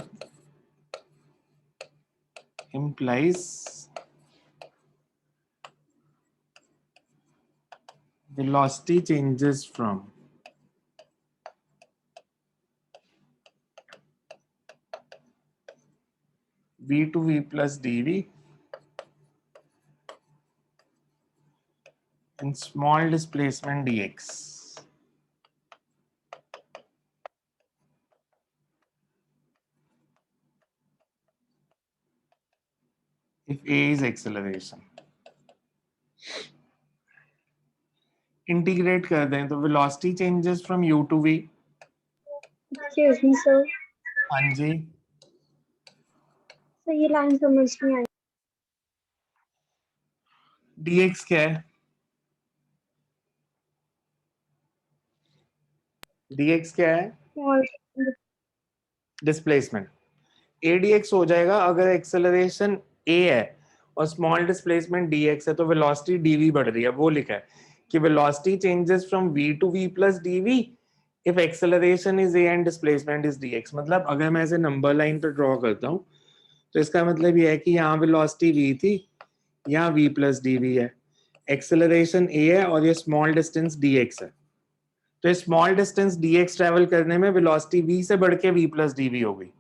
implies velocity changes from v to v plus dv in small displacement dx. If a is acceleration. Integrate कर दें तो velocity changes from u to v. Excuse me, sir. हाँ जी. So ये line समझ नहीं आई. dx क्या है? dx क्या है? Small. डिस्प्लेसमेंट. adx हो जाएगा अगर एक्सेलरेशन a है और स्मॉल डिस्प्लेसमेंट dx है तो वेलोसिटी dv बढ़ रही है. वो लिखा है कि velocity changes from v to v plus dv if acceleration is a and displacement is dx. मतलब अगर मैं ऐसे नंबर लाइन पे ड्रॉ करता हूं तो इसका मतलब ये है कि यहाँ वेलोसिटी v थी, यहाँ v प्लस dv है, एक्सेलरेशन a है और ये स्मॉल डिस्टेंस dx है. तो ये स्मॉल डिस्टेंस dx ट्रेवल करने में वेलोसिटी v से बढ़ के v प्लस dv हो गई.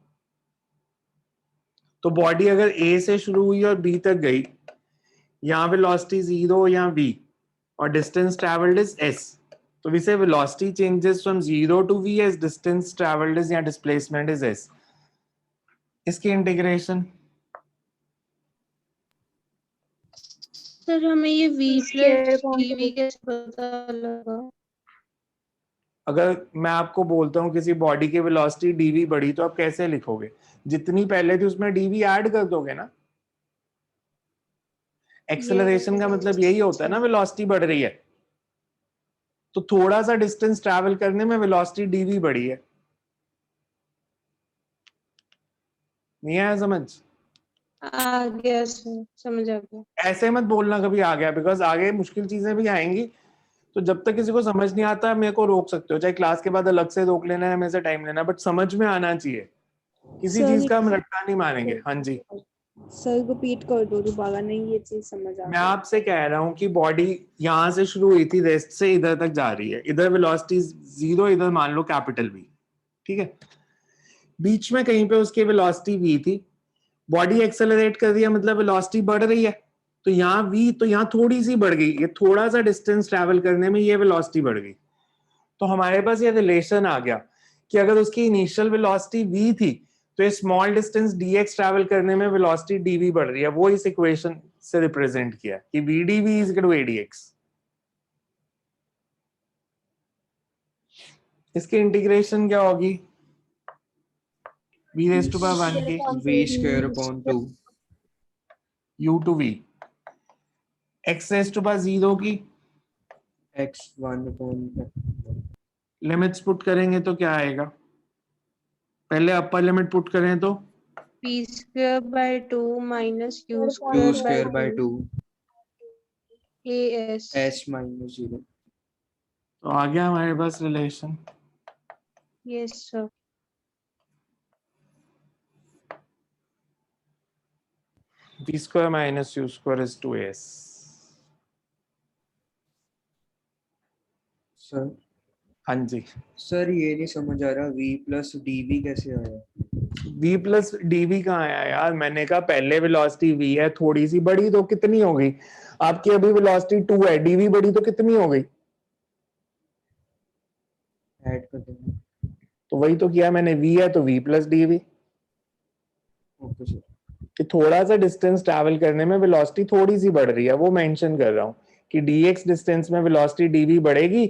तो बॉडी अगर a से शुरू हुई और b तक गई, यहाँ वेलोसिटी 0 यहाँ v और डिस्टेंस ट्रेवल्ड इज s. तो we say velocity changes from 0 to v as distance traveled is या displacement is s. इसकी इंटीग्रेशन सर हमें ये v Square प्लस कौन dv कैसे पता लगा? अगर मैं आपको बोलता हूँ किसी बॉडी की वेलोसिटी dv बढ़ी तो आप कैसे लिखोगे? जितनी पहले थी उसमें dv ऐड कर दोगे ना. एक्सेलरेशन का मतलब यही होता है ना, वेलोसिटी बढ़ रही है तो थोड़ा सा डिस्टेंस ट्रैवल करने में वेलोसिटी dv बढ़ी है. नहीं आया समझ? आ गया सर, समझ आ गया. ऐसे मत बोलना कभी आ गया, बिकॉज आगे मुश्किल चीजें भी आएंगी. तो जब तक किसी को समझ नहीं आता मेरे को रोक सकते हो, चाहे क्लास के बाद अलग से रोक लेना है, मेरे से टाइम लेना, बट समझ में आना चाहिए. किसी सर, चीज का हम रट्टा नहीं मानेंगे. हाँ जी. सर रिपीट कर दो दोबारा, नहीं ये चीज समझ आ मैं गई. आपसे कह रहा हूँ कि बॉडी यहाँ से शुरू हुई थी, रेस्ट से इधर तक जा रही है. इधर वेलोसिटी 0, इधर मान लो कैपिटल V. ठीक है. बीच में कहीं पे उसकी वेलोसिटी v थी, बॉडी एक्सेलरेट कर रही है मतलब वेलोसिटी बढ़ रही है. तो यहाँ v, तो यहाँ थोड़ी सी बढ़ गई, ये थोड़ा सा डिस्टेंस ट्रैवल करने में ये वेलोसिटी बढ़ गई. तो हमारे पास ये रिलेशन आ गया कि अगर उसकी इनिशियल वेलोसिटी v थी तो ये स्मॉल डिस्टेंस dx ट्रैवल करने में वेलोसिटी dv बढ़ रही है. वो इस इक्वेशन से रिप्रेजेंट किया कि vdv is equal to adx. इसकी इंटीग्रेशन क्या होगी? v raised to power 1 की v square upon 2 u to v, x raised to power 0 की x 1 upon लिमिट्स पुट करेंगे तो क्या आएगा? पहले अपर लिमिट पुट करें तो p square by 2 minus u Sir, square u by square by 2 2 as s minus 0. तो आ गया हमारे पास relation. yes sir v square minus u square is 2s। Sir हाँ जी, सर ये नहीं समझ आ रहा v प्लस dv कैसे आया? v प्लस dv कहाँ आया यार? मैंने कहा पहले वेलोसिटी v है, थोड़ी सी बढ़ी तो कितनी हो गई? आपकी अभी वेलोसिटी 2 है, dv बढ़ी तो कितनी हो गई? ऐड कर देंगे। तो वही तो किया मैंने, v है तो v plus dv। Okay sir. कि थोड़ा सा डिस्टेंस ट्रैवल करने में वेलोसिटी थोड़ी सी बढ़ रही है, वो मेंशन कर रहा हूँ कि dx डिस्टेंस में वेलोसिटी dv बढ़ेगी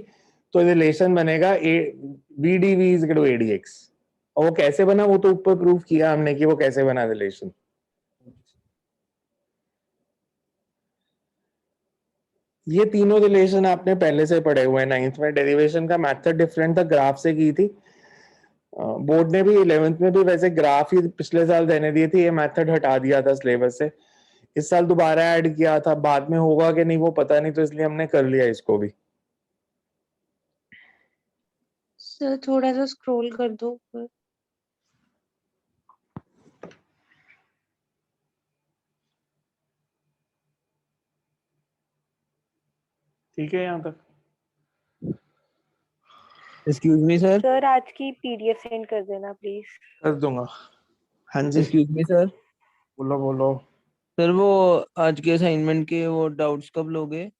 तो रिलेशन बनेगा v dv is equal to a dx। और वो कैसे बना वो तो ऊपर प्रूफ किया हमने कि वो कैसे बना रिलेशन। ये तीनों रिलेशन आपने पहले से पढ़े हुए हैं 9th में। डेरिवेशन का मेथड डिफरेंट था, ग्राफ से की थी। बोर्ड ने भी 11th में भी वैसे ग्राफ ही पिछले साल देने दिए थे, ये मेथड हटा दिया था सिलेबस से। इस साल दोबारा ऐड किया था, बाद में होगा कि नहीं वो पता नहीं, तो इसलिए हमने कर लिया इसको भी। सर थोड़ा सा स्क्रॉल कर दो ऊपर। ठीक है यहाँ तक? Excuse me sir. सर आज की पीडीएफ सेंड कर देना प्लीज। कर दूंगा। हाँ जी, एक्सक्यूज मी सर। बोलो बोलो। सर वो आज के असाइनमेंट के वो डाउट्स कब लोगे?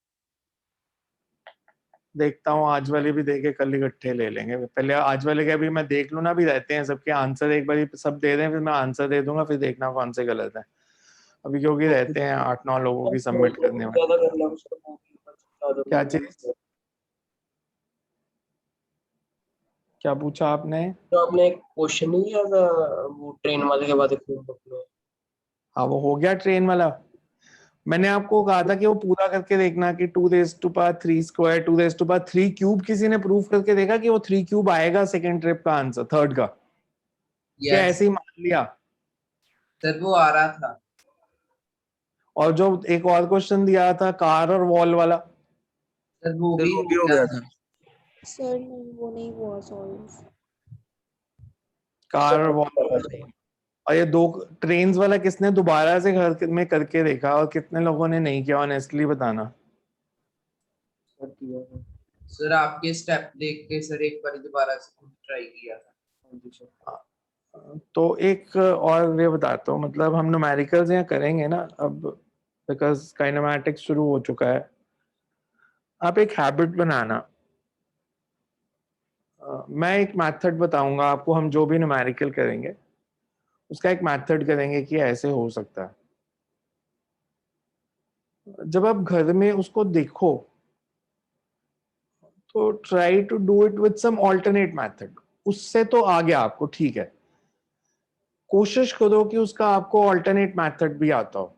देखता हूँ, आज वाले भी देके कल इकट्ठे ले लेंगे। पहले आज वाले के अभी मैं देख लूँ ना, भी रहते हैं सबके आंसर, एक बार सब दे दें फिर मैं आंसर दे दूंगा, फिर देखना कौन से गलत है। अभी क्योंकि रहते हैं 8-9 लोगों की सबमिट करने वाले। ज्यादा कर लो सर, वो भी बता दो। क्या चीज? क्या पूछा आपने? तो आपने एक क्वेश्चन नहीं किया था वो ट्रेन वाले के बाद एक नोटबुक में। हाँ वो हो गया ट्रेन वाला। मैंने आपको कहा था कि वो पूरा करके देखना कि 2⁻³ स्क्वायर 2⁻³ क्यूब। किसी ने प्रूफ करके देखा कि वो 3 क्यूब आएगा सेकंड ट्रिप का आंसर, थर्ड का? क्या यस ऐसे ही मान लिया? सर वो आ रहा था। और जो एक और क्वेश्चन दिया था कार और वॉल वाला, सर वो सर भी वो भी हो हो गया गया था। था। सर नहीं वो नहीं हुआ सॉल्व। कार और वॉल। और ये 2 ट्रेन्स वाला किसने दोबारा से घर में करके देखा और कितने लोगों ने नहीं किया? ऑनेस्टली बताना। सर आपके स्टेप देख के सर एक बार दोबारा से ट्राई किया था। तो एक और ये बताता हूँ, मतलब हम न्यूमेरिकल्स यहाँ करेंगे ना अब, बिकॉज काइनेमैटिक्स शुरू हो चुका है। आप एक हैबिट बनाना। मैं एक मेथड बताऊंगा आपको, हम जो भी न्यूमेरिकल करेंगे उसका एक मेथड करेंगे कि ऐसे हो सकता है। जब आप घर में उसको देखो तो try to do it with some alternate method. उससे तो आ गया आपको, ठीक है, कोशिश करो कि उसका आपको ऑल्टरनेट मेथड भी आता हो।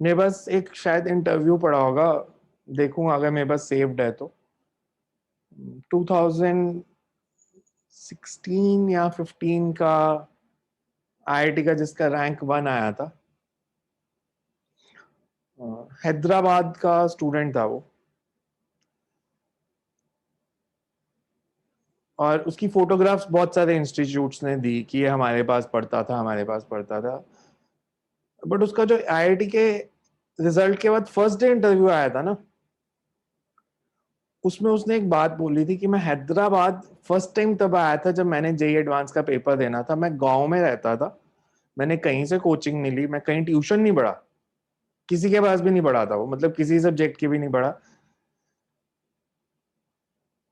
मेरे पास एक शायद इंटरव्यू पड़ा होगा, देखूंगा अगर मेरे पास सेव्ड है तो। 2016 या 15 का आईआईटी का जिसका रैंक 1 आया था, हैदराबाद का स्टूडेंट था वो, और उसकी फोटोग्राफ्स बहुत सारे इंस्टीट्यूट्स ने दी कि ये हमारे पास पढ़ता था, हमारे पास पढ़ता था। बट उसका जो आईआईटी के रिजल्ट के बाद फर्स्ट डे इंटरव्यू आया था ना, उसमें उसने एक बात बोली थी कि मैं हैदराबाद फर्स्ट टाइम तब आया था जब मैंने जेईई एडवांस का पेपर देना था। मैं गांव में रहता था, मैंने कहीं से कोचिंग नहीं ली, मैं कहीं ट्यूशन नहीं पढ़ा, किसी के पास भी नहीं पढ़ा था वो, मतलब किसी सब्जेक्ट की भी नहीं पढ़ा।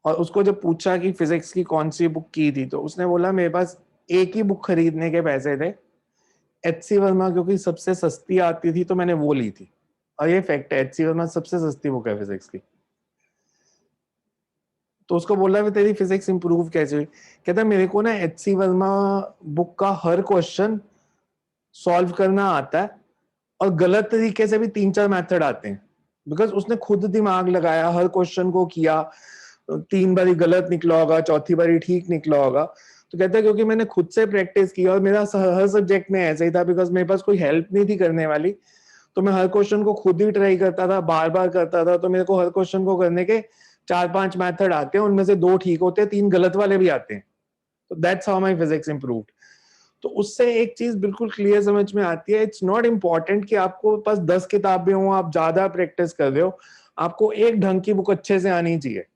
और उसको जब पूछा कि फिजिक्स की कौन सी बुक की थी, तो उसने बोला मेरे पास एक ही बुक खरीदने के पैसे थे, एचसी वर्मा क्योंकि सबसे सस्ती आती थी तो मैंने वो ली थी। और ये फैक्ट है, एचसी वर्मा सबसे सस्ती बुक है फिजिक्स की। तो उसको बोला भी तेरी फिजिक्स इंप्रूव कैसे हुई? कहता मेरे को ना एचसी वर्मा बुक का हर क्वेश्चन सॉल्व करना आता है, और गलत तरीके से भी 3-4 मेथड आते हैं, बिकॉज उसने खुद दिमाग लगाया, हर क्वेश्चन को किया, 3 बारी गलत निकला होगा, चौथी बारी ठीक निकला होगा। तो कहता है क्योंकि मैंने खुद से प्रैक्टिस की और मेरा हर सब्जेक्ट में ऐसा ही था, बिकॉज मेरे पास कोई हेल्प नहीं थी करने वाली, तो मैं हर क्वेश्चन को खुद ही ट्राई करता था, बार बार करता था। तो मेरे को हर क्वेश्चन को करने के 4-5 मेथड आते हैं, उनमें से 2 ठीक होते हैं, 3 गलत वाले भी आते हैं। तो that's how my physics improved. तो उससे एक चीज बिल्कुल क्लियर समझ में आती है, इट्स नॉट इम्पॉर्टेंट कि आपको पास 10 किताबें हो, आप ज्यादा प्रैक्टिस कर रहे हो, आपको एक ढंग की बुक अच्छे से आनी चाहिए।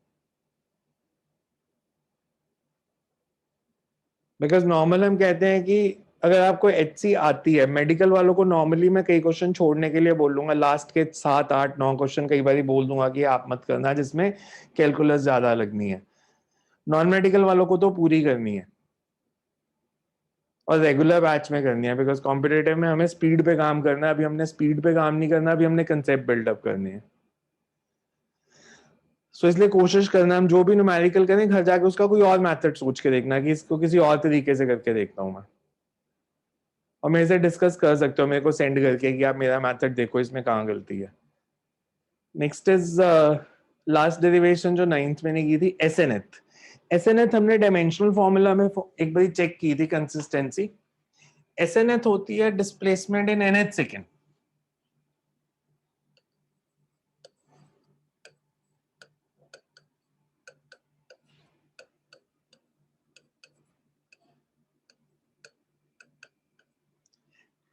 बिकॉज नॉर्मल हम कहते हैं कि अगर आपको HC आती है, मेडिकल वालों को नॉर्मली मैं कई क्वेश्चन छोड़ने के लिए बोल दूंगा, लास्ट के 7, 8, 9 क्वेश्चन कई बार बोल दूंगा कि आप मत करना जिसमें कैलकुलस ज्यादा लगनी है। नॉन मेडिकल वालों को तो पूरी करनी है और रेगुलर बैच में करनी है, बिकॉज कॉम्पिटेटिव में हमें स्पीड पे काम करना है। अभी हमने स्पीड पे काम नहीं करना, अभी हमने कंसेप्ट बिल्डअप करनी है। सो इसलिए कोशिश करना, हम जो भी न्यूमेरिकल करें घर जाके उसका कोई और मेथड सोच के देखना कि इसको किसी और तरीके से करके देखता हूं मैं, और मेरे से डिस्कस कर सकते हो, मेरे को सेंड करके कि आप मेरा मेथड देखो, इसमें कहाँ गलती है। नेक्स्ट इज लास्ट डेरिवेशन जो 9th में ने की थी, SNth। SNth हमने डायमेंशनल फॉर्मूला में एक बार चेक की थी कंसिस्टेंसी। SNth होती है displacement in nth second.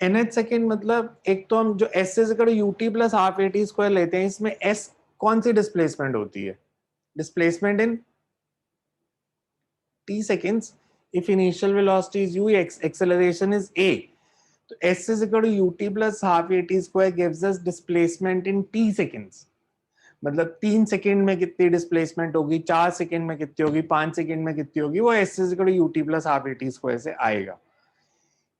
nth second मतलब एक तो हम जो s से करो ut plus half at square लेते हैं, इसमें s कौन सी डिस्प्लेसमेंट होती है? Displacement in t seconds if initial velocity is u, acceleration is a. तो s is equal to ut plus half at square gives us displacement in t seconds। मतलब 3 second में कितनी डिस्प्लेसमेंट होगी, 4 second में कितनी होगी, 5 सेकेंड में कितनी होगी, वो s is equal to ut plus half at square से आएगा।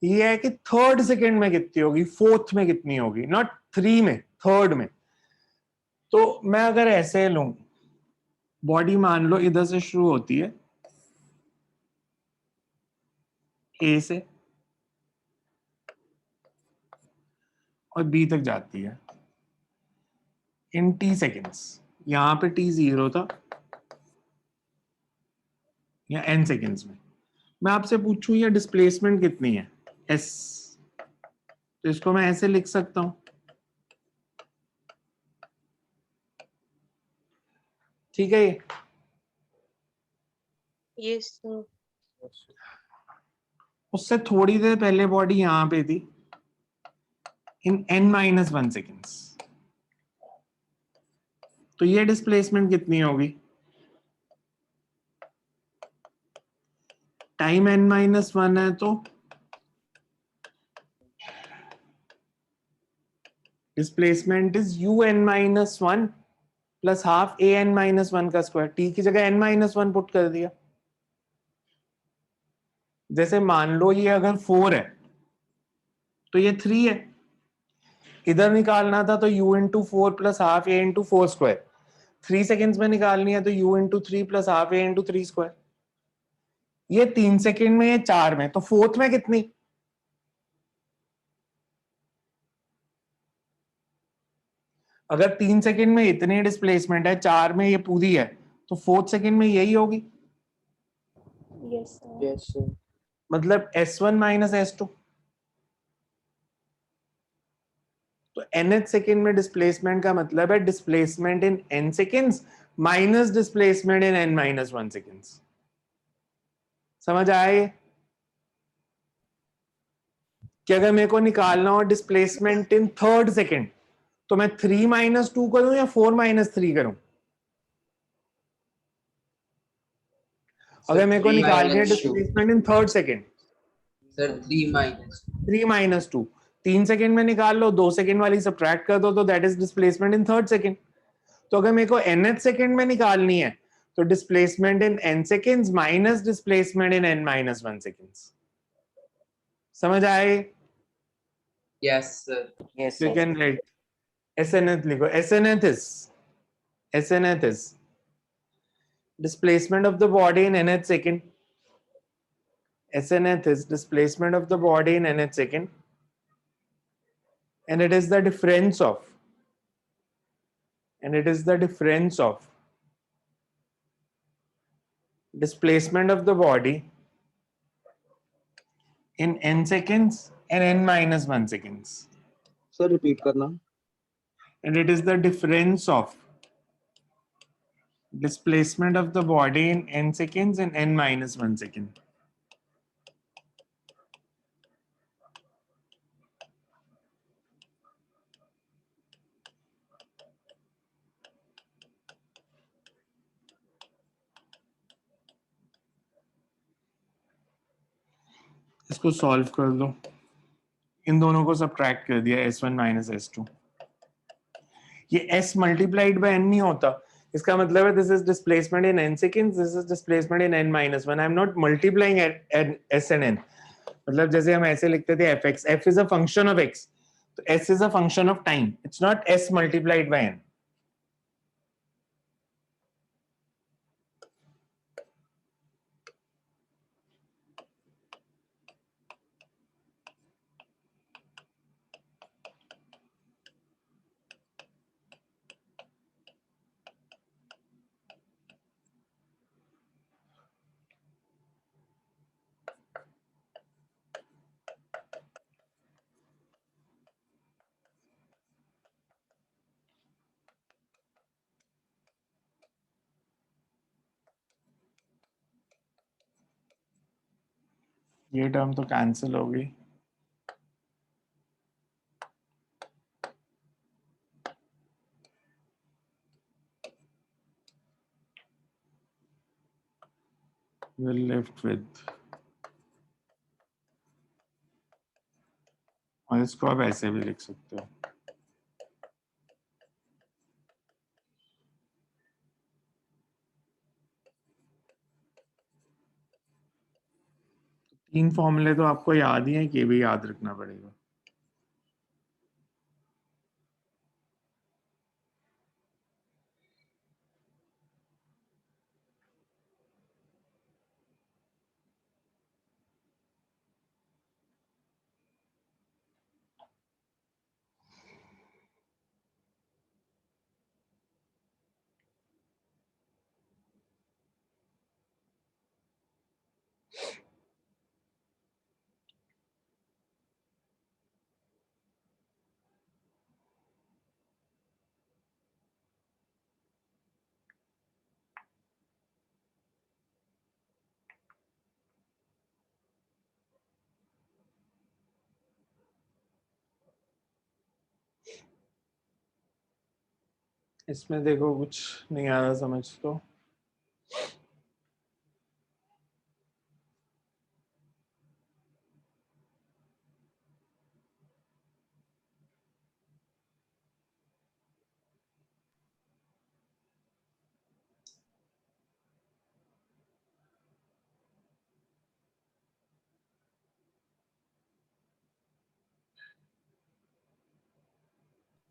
ये है कि 3rd सेकेंड में कितनी होगी, 4th में कितनी होगी, नॉट 3 में, 3rd में। तो मैं अगर ऐसे लूं, बॉडी मान लो इधर से शुरू होती है A से और B तक जाती है इन t सेकेंड्स। यहां पे t 0 था या n सेकेंड्स में। मैं आपसे पूछूं ये डिस्प्लेसमेंट कितनी है, s, तो इसको मैं ऐसे लिख सकता हूं, ठीक है। Yes, sir. उससे थोड़ी देर पहले बॉडी यहां पे थी इन n-1 सेकेंड्स, तो ये डिस्प्लेसमेंट कितनी होगी? टाइम n-1 है तो displacement is un-1 plus half an-1 का स्क्वायर। t की जगह n-1 पुट कर दिया। जैसे मान लो ये अगर 4 है तो ये 3 है, इधर निकालना था तो u into 4 plus half a into 4 square. 3 seconds में निकालनी है तो u into 3 plus half a into 3 square. ये 3 सेकेंड में, ये 4 में, तो 4th में कितनी? अगर 3 सेकेंड में इतनी डिस्प्लेसमेंट है, 4 में ये पूरी है, तो 4th सेकेंड में यही होगी। Yes, sir. Yes, sir. मतलब S1 माइनस S2। तो nth सेकेंड में डिस्प्लेसमेंट का मतलब है displacement in n seconds minus displacement in n-1 seconds. समझ आए कि अगर मेरे को निकालना हो डिस्प्लेसमेंट इन 3rd सेकेंड, तो मैं 3-2 करूं या 4-3 करूं? अगर मेरे को निकालनी है displacement in 3rd second, sir 3-2, 3 second में निकाल लो, 2 सेकेंड वाली सब्ट्रैक्ट कर दो, तो that is displacement in 3rd second. तो अगर मेरे को nth सेकेंड में निकालनी है तो displacement in n seconds minus displacement in n-1 seconds. समझ आए? Yes sir. Yes, You sir. can write SNth लिखो। SNth is displacement of the body in nth second. SNth is displacement of the body in nth second, and it is the difference of and it is the difference of displacement of the body in n seconds and n minus 1 seconds. Sir repeat करना. And it is the difference of displacement of the body in n seconds and n minus 1 second. इसको solve कर दो. इन दोनों को subtract कर दिया, s1 minus s2. ये s multiplied by n नहीं होता. इसका मतलब है this is displacement in n seconds, this is displacement in n minus 1. I am not multiplying s and n. मतलब जैसे हम ऐसे लिखते थे fx, f is a function of x, तो s is a function of time. It's not s multiplied by n. ये term तो cancel हो गई. We're left with, और इसको आप ऐसे भी लिख सकते हो. तीन फॉर्मूले तो आपको याद ही है, कि भी याद रखना पड़ेगा. इसमें देखो कुछ नहीं आ रहा समझ तो.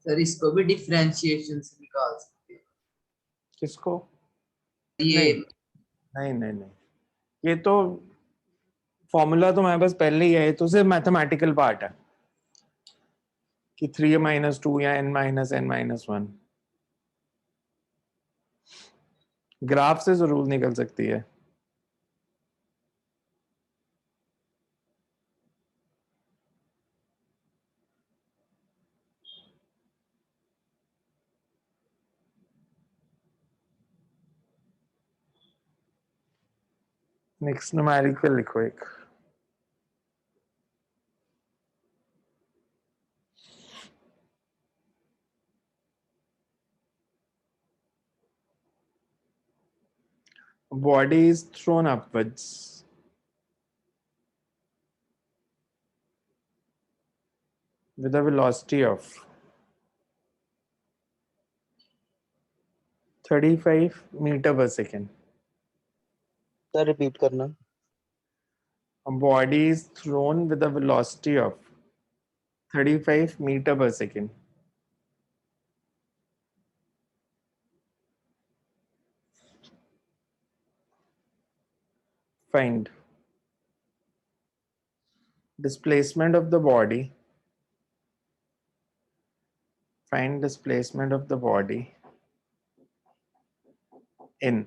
सर इसको भी डिफरेंशिएशन से निकाल सकते हैं. किसको? ये नहीं नहीं नहीं, ये तो फॉर्मूला तो हमारे पास पहले ही है, तो सिर्फ मैथमेटिकल पार्ट है कि 3 - 2 या n - n - 1. ग्राफ से जरूर निकल सकती है. नेक्स्ट न्यूमेरिकल लिखो एक. Body is thrown upwards with a velocity of 35 meter per second. Sir repeat करना. A body is thrown with a velocity of 35 meter per second. Find displacement of the body. Find displacement of the body in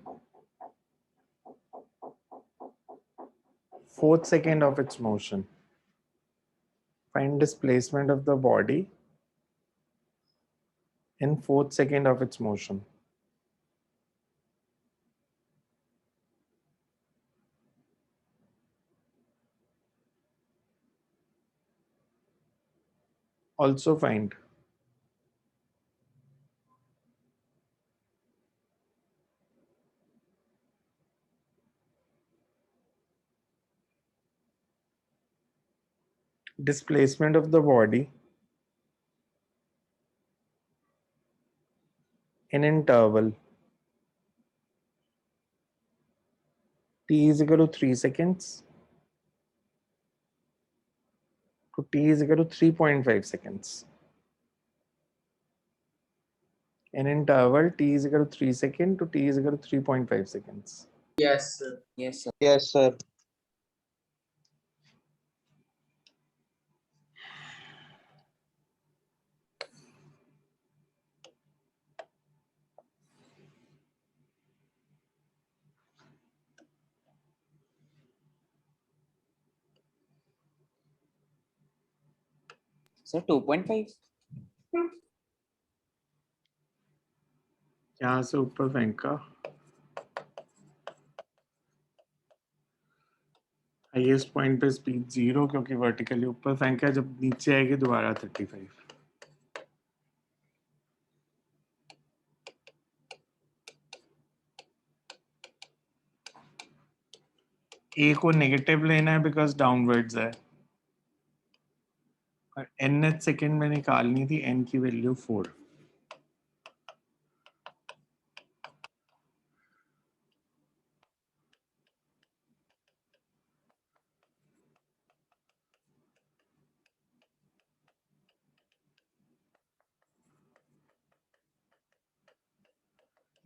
4th second of its motion. Find displacement of the body in 4th second of its motion. Also find displacement of the body in interval t is equal to 3 seconds to t is equal to 3.5 seconds. In interval t is equal to 3 seconds to t is equal to 3.5 seconds. Yes, sir. Yes, sir. Yes, sir. Sir, 2.5. यहाँ से ऊपर फेंका, highest point पे speed 0 क्योंकि vertically ऊपर फेंका, जब नीचे आएगी दोबारा 35. ए को नेगेटिव लेना है बिकॉज डाउनवर्ड्स है, और nth सेकेंड में निकालनी थी n की वैल्यू 4.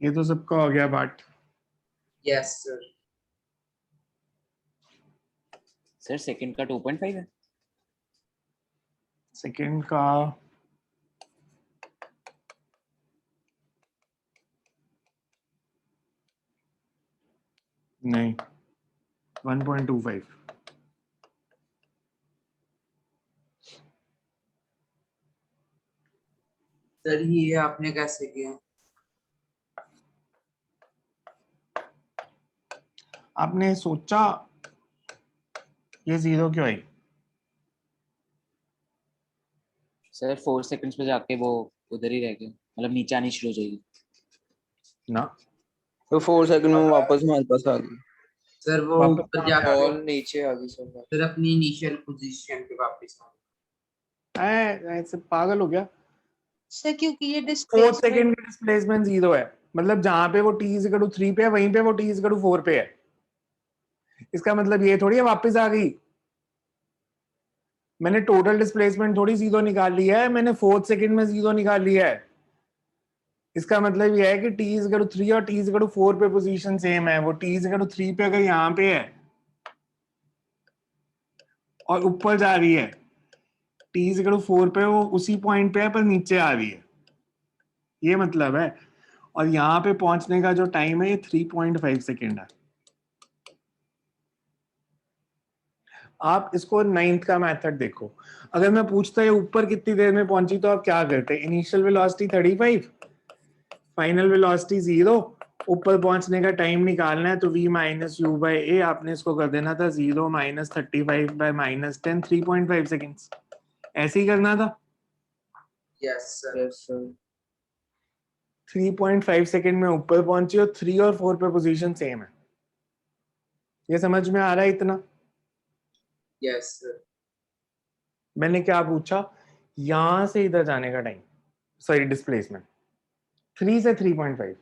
ये तो सबका हो गया part. Yes, sir. Sir second का 2.5 है. सेकेंड का नहीं 1.25. सर ये आपने कैसे किया? आपने सोचा ये 0 क्यों आई? सर 4 सेकंड्स पे जाके वो उधर ही रह गया, मतलब नीचे आनी शुरू हो जाएगी ना, तो 4 सेकंड में वापस हमारे पास आ गई। सर वो वापस ऊपर कहाँ पे जाके नीचे आ गई सर। सर अपनी इनिशियल पोजीशन पे वापस आ गई। ऐसे पागल हो गया. सर क्योंकि ये 4th डिस्प्लेसमेंट सेकेंड का डिस्प्लेसमेंट 0 है, मतलब जहां पे वो t is equal to 3 पे है वहीं पे वो t is equal to 4 पे है. इसका मतलब ये थोड़ी है वापस आ गई. मैंने टोटल डिस्प्लेसमेंट थोड़ी 0 निकाल लिया है, मैंने 4th सेकेंड में 0 निकाल लिया है. इसका मतलब ये है कि t is equal to 3 और t is equal to 4 पे पोजीशन सेम है. वो t is equal to 3 पे अगर यहाँ पे है और ऊपर जा रही है, t is equal to 4 पे वो उसी पॉइंट पे है पर नीचे आ रही है, ये मतलब है. और यहाँ पे पहुंचने का जो टाइम है ये 3.5 सेकेंड है. आप इसको 9th का मेथड देखो. अगर मैं पूछता है ऊपर कितनी देर में पहुंची तो आप क्या करते? इनिशियल वेलोसिटी 35, फाइनल वेलोसिटी 0, ऊपर पहुंचने का टाइम निकालना है तो v माइनस यू बाई ए. आपने इसको कर देना था 0 माइनस 35 बाई माइनस 10, 3.5 सेकेंड्स. ऐसे ही करना था. Yes sir. Yes sir. 3.5 second में ऊपर पहुंची और 3 और 4 पे पोजीशन सेम है. ये समझ में आ रहा है इतना? Yes sir. मैंने क्या पूछा? यहां से इधर जाने का टाइम, सॉरी डिस्प्लेसमेंट 3 से 3.5.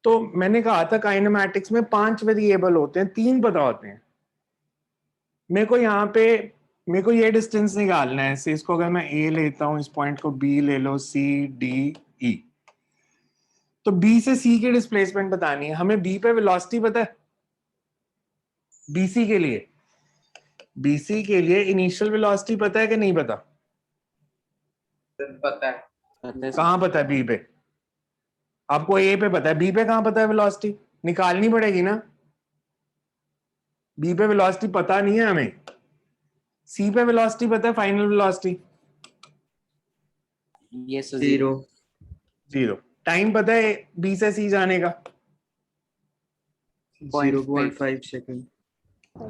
तो मैंने कहा था काइनेमैटिक्स में 5 वेरिएबल होते हैं, 3 पता होते हैं. मेरे को ये डिस्टेंस निकालना है. से इसको अगर मैं ए लेता हूं, इस पॉइंट को बी ले लो, सी डी ई, तो बी से सी की डिस्प्लेसमेंट बतानी है. हमें बी पे वेलोसिटी पता है. बीसी के लिए इनिशियल वेलोसिटी पता है कि नहीं पता? सर पता है। पता है सर। कहाँ पता है बी पे? आपको ए पे पता है, बी पे कहाँ पता है वेलोसिटी? निकालनी पड़ेगी ना। बी पे वेलोसिटी पता नहीं है हमें, सी पे वेलोसिटी पता है, final velocity Yes, sir. 0 0। Time पता है बी से सी जाने का, 0.5 सेकंड।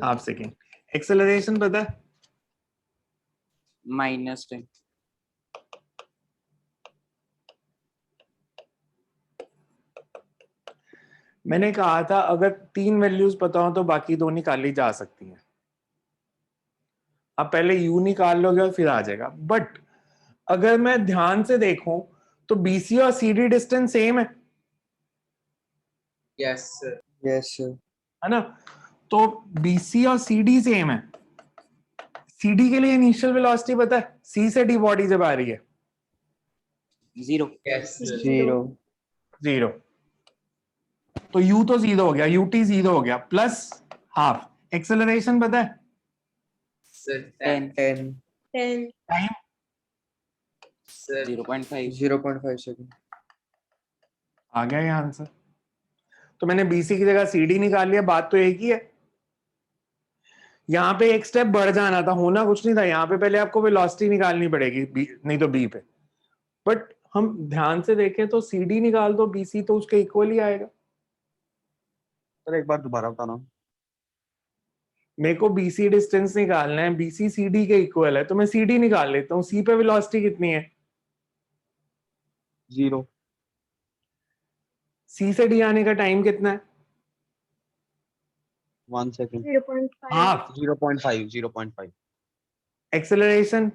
Half second. एक्सेलरेशन पता है, -10. मैंने कहा था अगर 3 वैल्यूज पता हो तो बाकी 2 निकाली जा सकती हैं। आप पहले यू निकाल लोगे और फिर आ जाएगा। बट अगर मैं ध्यान से देखूं तो बीसी और सीडी डिस्टेंस सेम है यस सर। Yes sir. है ना? तो बीसी और सीडी सेम है। सीडी के लिए इनिशियल वेलोसिटी पता है, सी से डी बॉडी जब आ रही है 0. Yes sir. 0 0, तो यू तो 0 हो गया, यूटी 0 हो गया, प्लस हाफ। एक्सेलरेशन पता है, सर 10. 10 10 time sir 0.5. 0.5 सेकंड। आ गया ये आंसर। तो मैंने बीसी की जगह सीडी निकाल लिया, बात तो एक ही है। यहाँ पे एक स्टेप बढ़ जाना था, होना कुछ नहीं था। यहाँ पे पहले आपको वेलोसिटी निकालनी पड़ेगी, नहीं तो बी पे। बट हम ध्यान से देखें तो सीडी निकाल दो, बीसी तो उसके इक्वल ही आएगा। सर एक बार दोबारा बताना। मेरे को बीसी डिस्टेंस निकालना है, बीसी सीडी के इक्वल है, तो मैं सीडी निकाल लेता हूँ। सी पे वेलोसिटी कितनी है? 0 सी से डी आने का टाइम कितना है? 1 सेकंड। 0.5. हाफ। 0.5 एक्सेलरेशन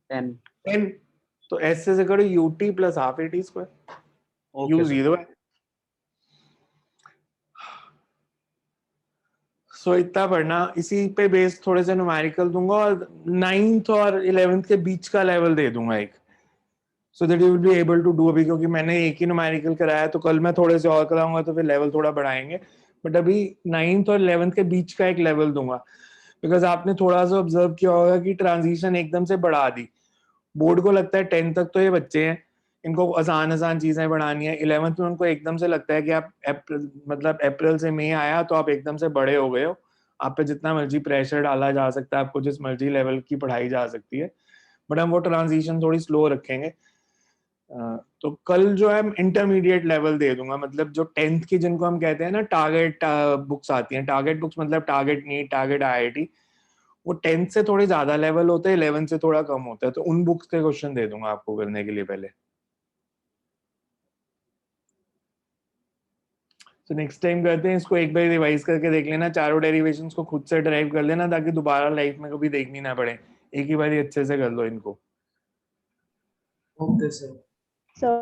10। 10। तो एस से करो UT plus half eighty square, you okay sir. 0 है। सो इतना पढ़ना, इसी पे बेस थोड़े से न्यूमेरिकल दूंगा और 9th और 11th के बीच का लेवल दे दूंगा एक, so that you will be able to do. अभी क्योंकि मैंने एक ही न्यूमेरिकल कराया तो कल मैं थोड़े से और कराऊंगा तो फिर लेवल थोड़ा बढ़ाएंगे। बट अभी 9th और 11th के बीच का एक लेवल दूंगा, बिकॉज आपने थोड़ा सा ऑब्जर्व किया होगा कि ट्रांजिशन एकदम से बढ़ा दी। बोर्ड को लगता है 10th तक तो ये बच्चे हैं, इनको आसान आसान चीजें बढ़ानी है। 11th में उनको एकदम से लगता है कि आप अप्रैल से मई आया तो आप एकदम से बड़े हो गए हो, आप पे जितना मर्जी प्रेशर डाला जा सकता है, आपको जिस मर्जी लेवल की पढ़ाई जा सकती है। बट हम वो ट्रांजिशन थोड़ी स्लो रखेंगे। तो कल जो है इंटरमीडिएट लेवल दे दूंगा, मतलब जो 10th की जिनको हम कहते हैं ना टारगेट बुक्स आती हैं, टारगेट बुक्स मतलब टारगेट नीट, टारगेट आईआईटी, वो 10th से थोड़े ज्यादा लेवल होते हैं, 11th से थोड़ा कम होता है। तो उन बुक्स के क्वेश्चन दे दूंगा आपको करने के लिए पहले। तो नेक्स्ट टाइम करते हैं इसको, एक बार रिवाइज करके देख लेना, चारों डेरिवेशंस को खुद से ड्राइव कर लेना ताकि दोबारा लाइफ में कभी देखनी ना पड़े, एक ही बार अच्छे से कर लो इनको। Okay sir. सर